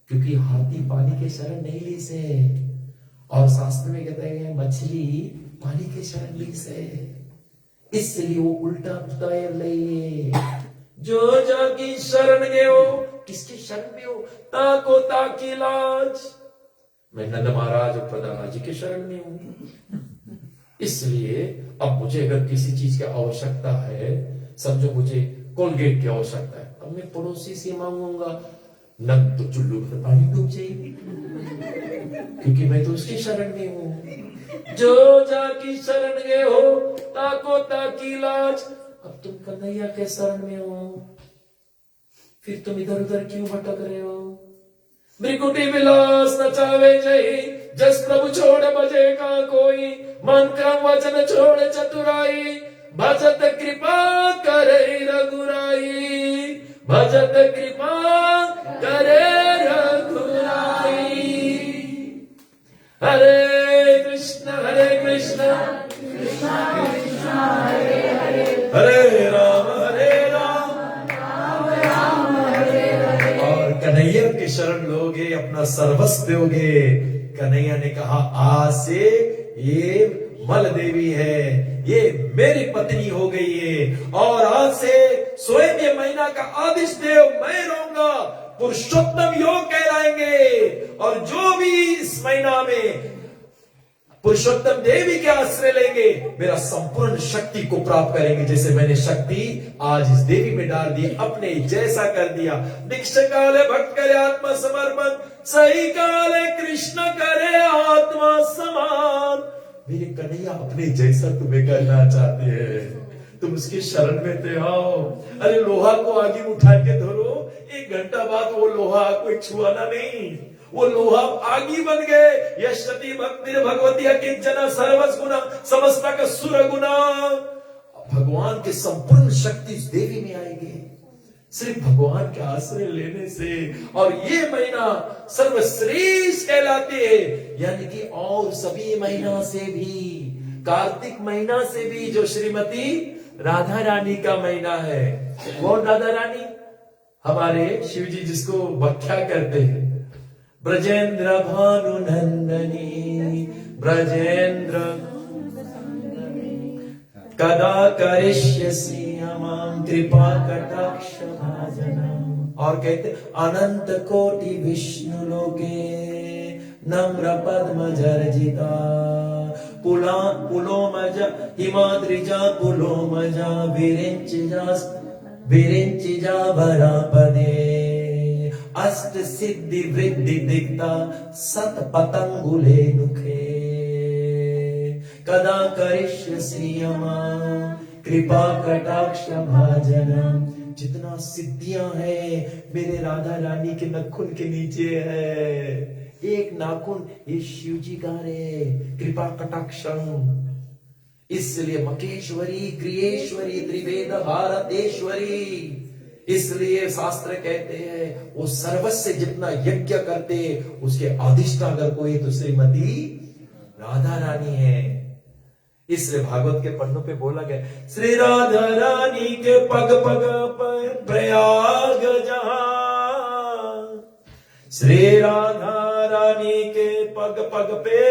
क्योंकि हाथी पानी के शरण नहीं ली से, और शास्त्र में कहते हैं मछली पानी के शरण ली से, इसलिए वो उल्टा तैर रही है। जो जाकी शरण गए हो, किसके शरण में हो? ताको ताकी लाज, मैं नंद महाराज और प्रधान जी के शरण में हूं। इसलिए अब मुझे अगर किसी चीज की आवश्यकता है, समझो मुझे कोलगेट की आवश्यकता है, अब मैं पड़ोसी से मांगूंगा, नंद तो चुल्लू भर पानी डूब जाएगी, क्योंकि मैं तो उसकी शरण में हूं। जो जाकी शरण गए हो ताको ताकी लाज, अब तुम कन्हैया के शरण में हो, फिर तुम इधर उधर क्यों भटक रहे हो? मृकुटी विलास नचावे जय, जस प्रभु छोड़ बजे का कोई, मन क्रम वचन छोड़ चतुराई, भजत कृपा करे रघुराई, भजत कृपा करे रघुराई। हरे कृष्ण कृष्ण कृष्ण हरे हरे, हरे राम राम राम हरे हरे। और कन्हैया की शरण लोगे, अपना सर्वस्व दोगे। कन्हैया ने कहा आज से ये मल देवी है, ये मेरी पत्नी हो गई है, और आज से स्वयं ये महीना का आदिश देव मैं रहूंगा, पुरुषोत्तम योग कहलाएंगे। और जो भी इस महीना में पुरुषोत्तम देवी के आश्रय लेंगे, मेरा संपूर्ण शक्ति को प्राप्त करेंगे। जैसे मैंने शक्ति आज इस देवी में डाल दी, अपने जैसा कर दिया। दीक्षा काले भक्त करे आत्मा समर्पण, सही काले कृष्ण करे आत्मा समान। मेरे कन्हैया अपने जैसा तुम्हें करना चाहते हैं, तुम उसकी शरण में ते आओ। अरे लोहा को आगे उठा के धरो, 1 घंटा बाद वो लोहा कोई छुआना नहीं, वो लोहा आगी बन गए। यशति भक्ति भगवती किंचन सर्वस गुना समस्ता का सुर गुना। भगवान की संपूर्ण शक्ति इस देवी में आएगी सिर्फ भगवान के आश्रय लेने से। और ये महीना सर्वश्रेष्ठ कहलाते हैं, यानी कि और सभी महीना से भी, कार्तिक महीना से भी जो श्रीमती राधा रानी का महीना है। कौन राधा रानी? हमारे शिव जी जिसको व्याख्या करते हैं, ब्रजेंद्र भानु नंदनी ब्रजेंद्र कदा करिष्यसि मां कृपा कटाक्ष भाजनम। और कहते अनंत कोटि विष्णु लोके नम्र पद्म जर्जिता पुलोमजा हिमाद्रिजा पुलोमजा विरिंचिजा भरापदे अष्ट सिद्धि वृद्धि दिक्ता सत पतंगुले नुखे कदा करिष्यसि मां कृपा कटाक्ष भाजनम। जितना सिद्धियां हैं मेरे राधा रानी के नाखून के नीचे है। एक नाखून ये शिव जी का रे कृपा कटाक्षम। इसलिए मकेश्वरी क्रियेश्वरी त्रिवेद भारतेश्वरी। इसलिए शास्त्र कहते हैं वो सर्वस्व जितना यज्ञ करते उसके अधिष्ठा अगर कोई तो श्रीमती राधा रानी है। इसलिए भागवत के पन्नों पे बोला गया श्री राधा रानी के पग पग प्रयाग जहां। श्री राधा रानी के पग पग पे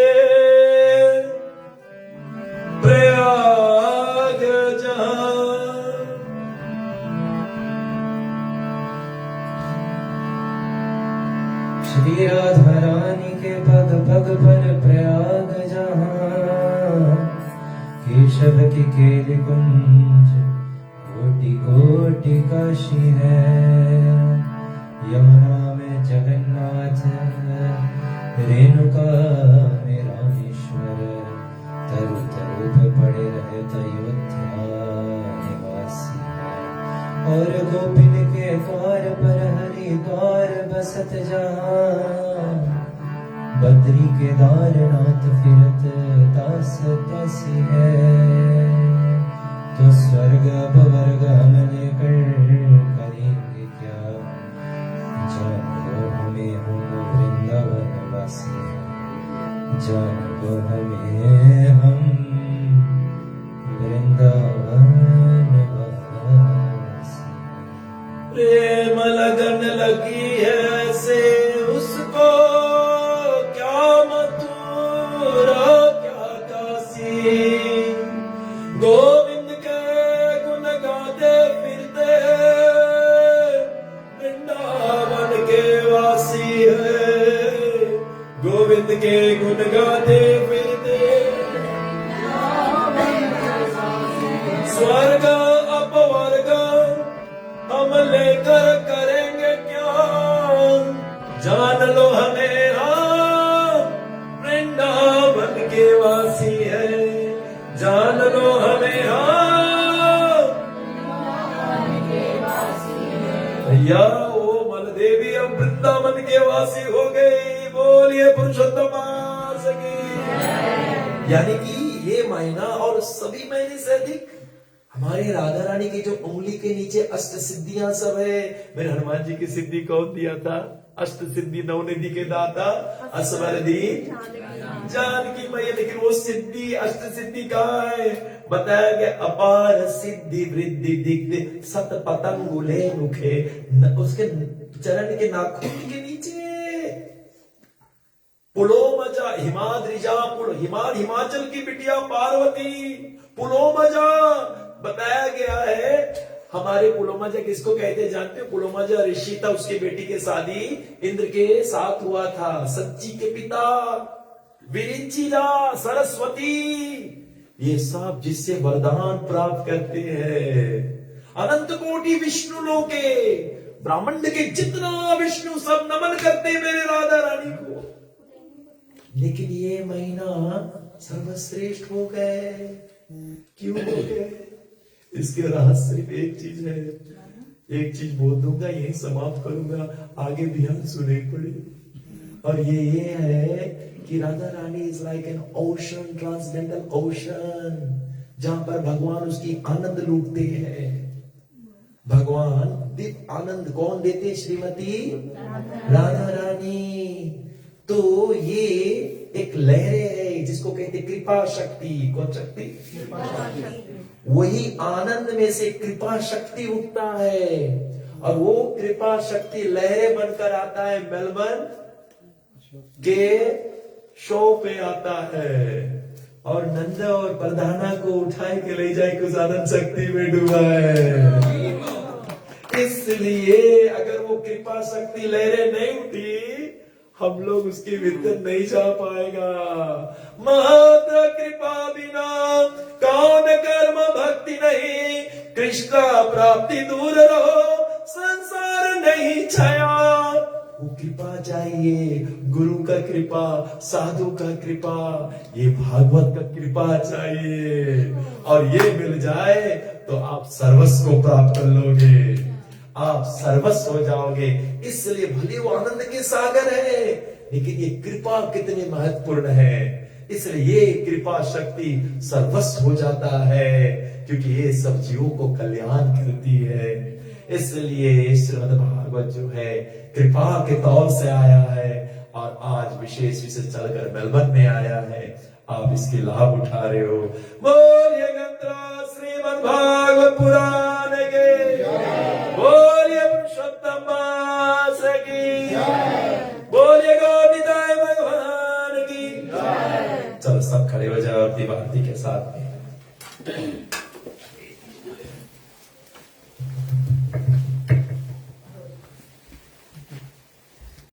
प्रयाग जहां। श्री राधा रानी के पग पग पर प्रयाग जहां। केशव की केली कुंज कोटि कोटि काशी है। यमुना में जगन्नाथ रेणुका में रामेश्वर। तरु तरु पे पड़े रहे अयोध्या निवासी है। और गोपिन के द्वार पर हरिद्वार बसत जहां। बद्री केदारनाथ फिरत दास दासी है। तो स्वर्ग अपवर्ग हम लेकर करेंगे क्या। जान लो हमें हम वृंदावन वासी हैं। जान लो हमें हम वृंदावन वासी। प्रेम लगन लगी है से उसको गोविंद के गुण गाते फिरते वृंदावन के वासी है। गोविंद के गुण गाते फिरते स्वर्ग अपवर्ग हम लेकर करेंगे क्या। जान लो हमें वृंदावन के वासी है। जान लो हमें भैया ओ मलदेवी अब वृंदावन के वासी हो गई। बोलिए पुरुषोत्तम की। यानी कि ये महीना और सभी महीने से अधिक हमारे राधा रानी की जो उंगली के नीचे अष्ट सिद्धियां सब है। मेरे हनुमान जी की सिद्धि कौन दिया था? अष्ट सिद्धि नवनिधि के दाता असवर दीन जानकी मैया। लेकिन वो सिद्धि अष्ट सिद्धि कहाँ है? बताया गया अपार सिद्धि वृद्धि दिग्धि सत पतंगुले मुखे। उसके चरण के नाखून के नीचे पुलोमजा हिमाद्रिजा हिमाचल की बिटिया पार्वती पुलोमजा। बताया गया है हमारे पुलोमाजा किसको कहते हैं जानते हो? पुलोमाजा ऋषि था, उसकी बेटी की शादी इंद्र के साथ हुआ था। सच्ची के पिता विरिंचिरा, सरस्वती, ये सब जिससे वरदान प्राप्त करते हैं। अनंत कोटि विष्णु लोके, ब्राह्मण के जितना विष्णु सब नमन करते मेरे राधा रानी को। लेकिन ये महीना सर्वश्रेष्ठ हो गए। क्यों हो गए? इसके रहस्य सिर्फ एक चीज है। एक चीज बोल दूंगा, यही समाप्त करूंगा, आगे ध्यान सुने पड़े। और ये है कि Radha Rani is like an ocean, transcendental ocean, जहां पर भगवान उसकी आनंद लूटते हैं। भगवान दिव्य आनंद कौन देते? श्रीमती राधा रानी। तो ये एक लहरे है जिसको कहते कृपा शक्ति। कौन शक्ति? वही आनंद में से कृपा शक्ति उठता है और वो कृपा शक्ति लहरे बनकर आता है, मेलबर्न के शो पे आता है और नंदा और प्रधाना को उठाए के ले जाए कुछ आनंद शक्ति में डुबाए। इसलिए अगर वो कृपा शक्ति लहरें नहीं उठी, हम लोग उसके भीतर नहीं जा पाएगा। मात्र कृपा बिना कौन कर्म भक्ति नहीं, कृष्ण प्राप्ति दूर रहो, संसार नहीं छाया। वो कृपा चाहिए, गुरु का कृपा, साधु का कृपा, ये भागवत का कृपा चाहिए। और ये मिल जाए तो आप सर्वस्व को प्राप्त कर लोगे, आप सर्वस्व हो जाओगे। इसलिए भले वो आनंद के सागर है, लेकिन ये कृपा कितनी महत्वपूर्ण है। इसलिए ये कृपा शक्ति सर्वस्व हो जाता है, क्योंकि ये सब जीवों को कल्याण करती है। इसलिए श्रीमद् भागवत जो है कृपा के तौर से आया है और आज विशेष विशेष चलकर मेलबर्न में आया है। आप इसके लाभ उठा रहे हो। बोलिए गंत्रा श्रीमद् भागवत पुराण के, बोलिए पुरुषोत्तम मास की, बोलिए गोविंदाय भगवान की। चलो सब खड़े हो जाओ अपनी भारती के साथ में।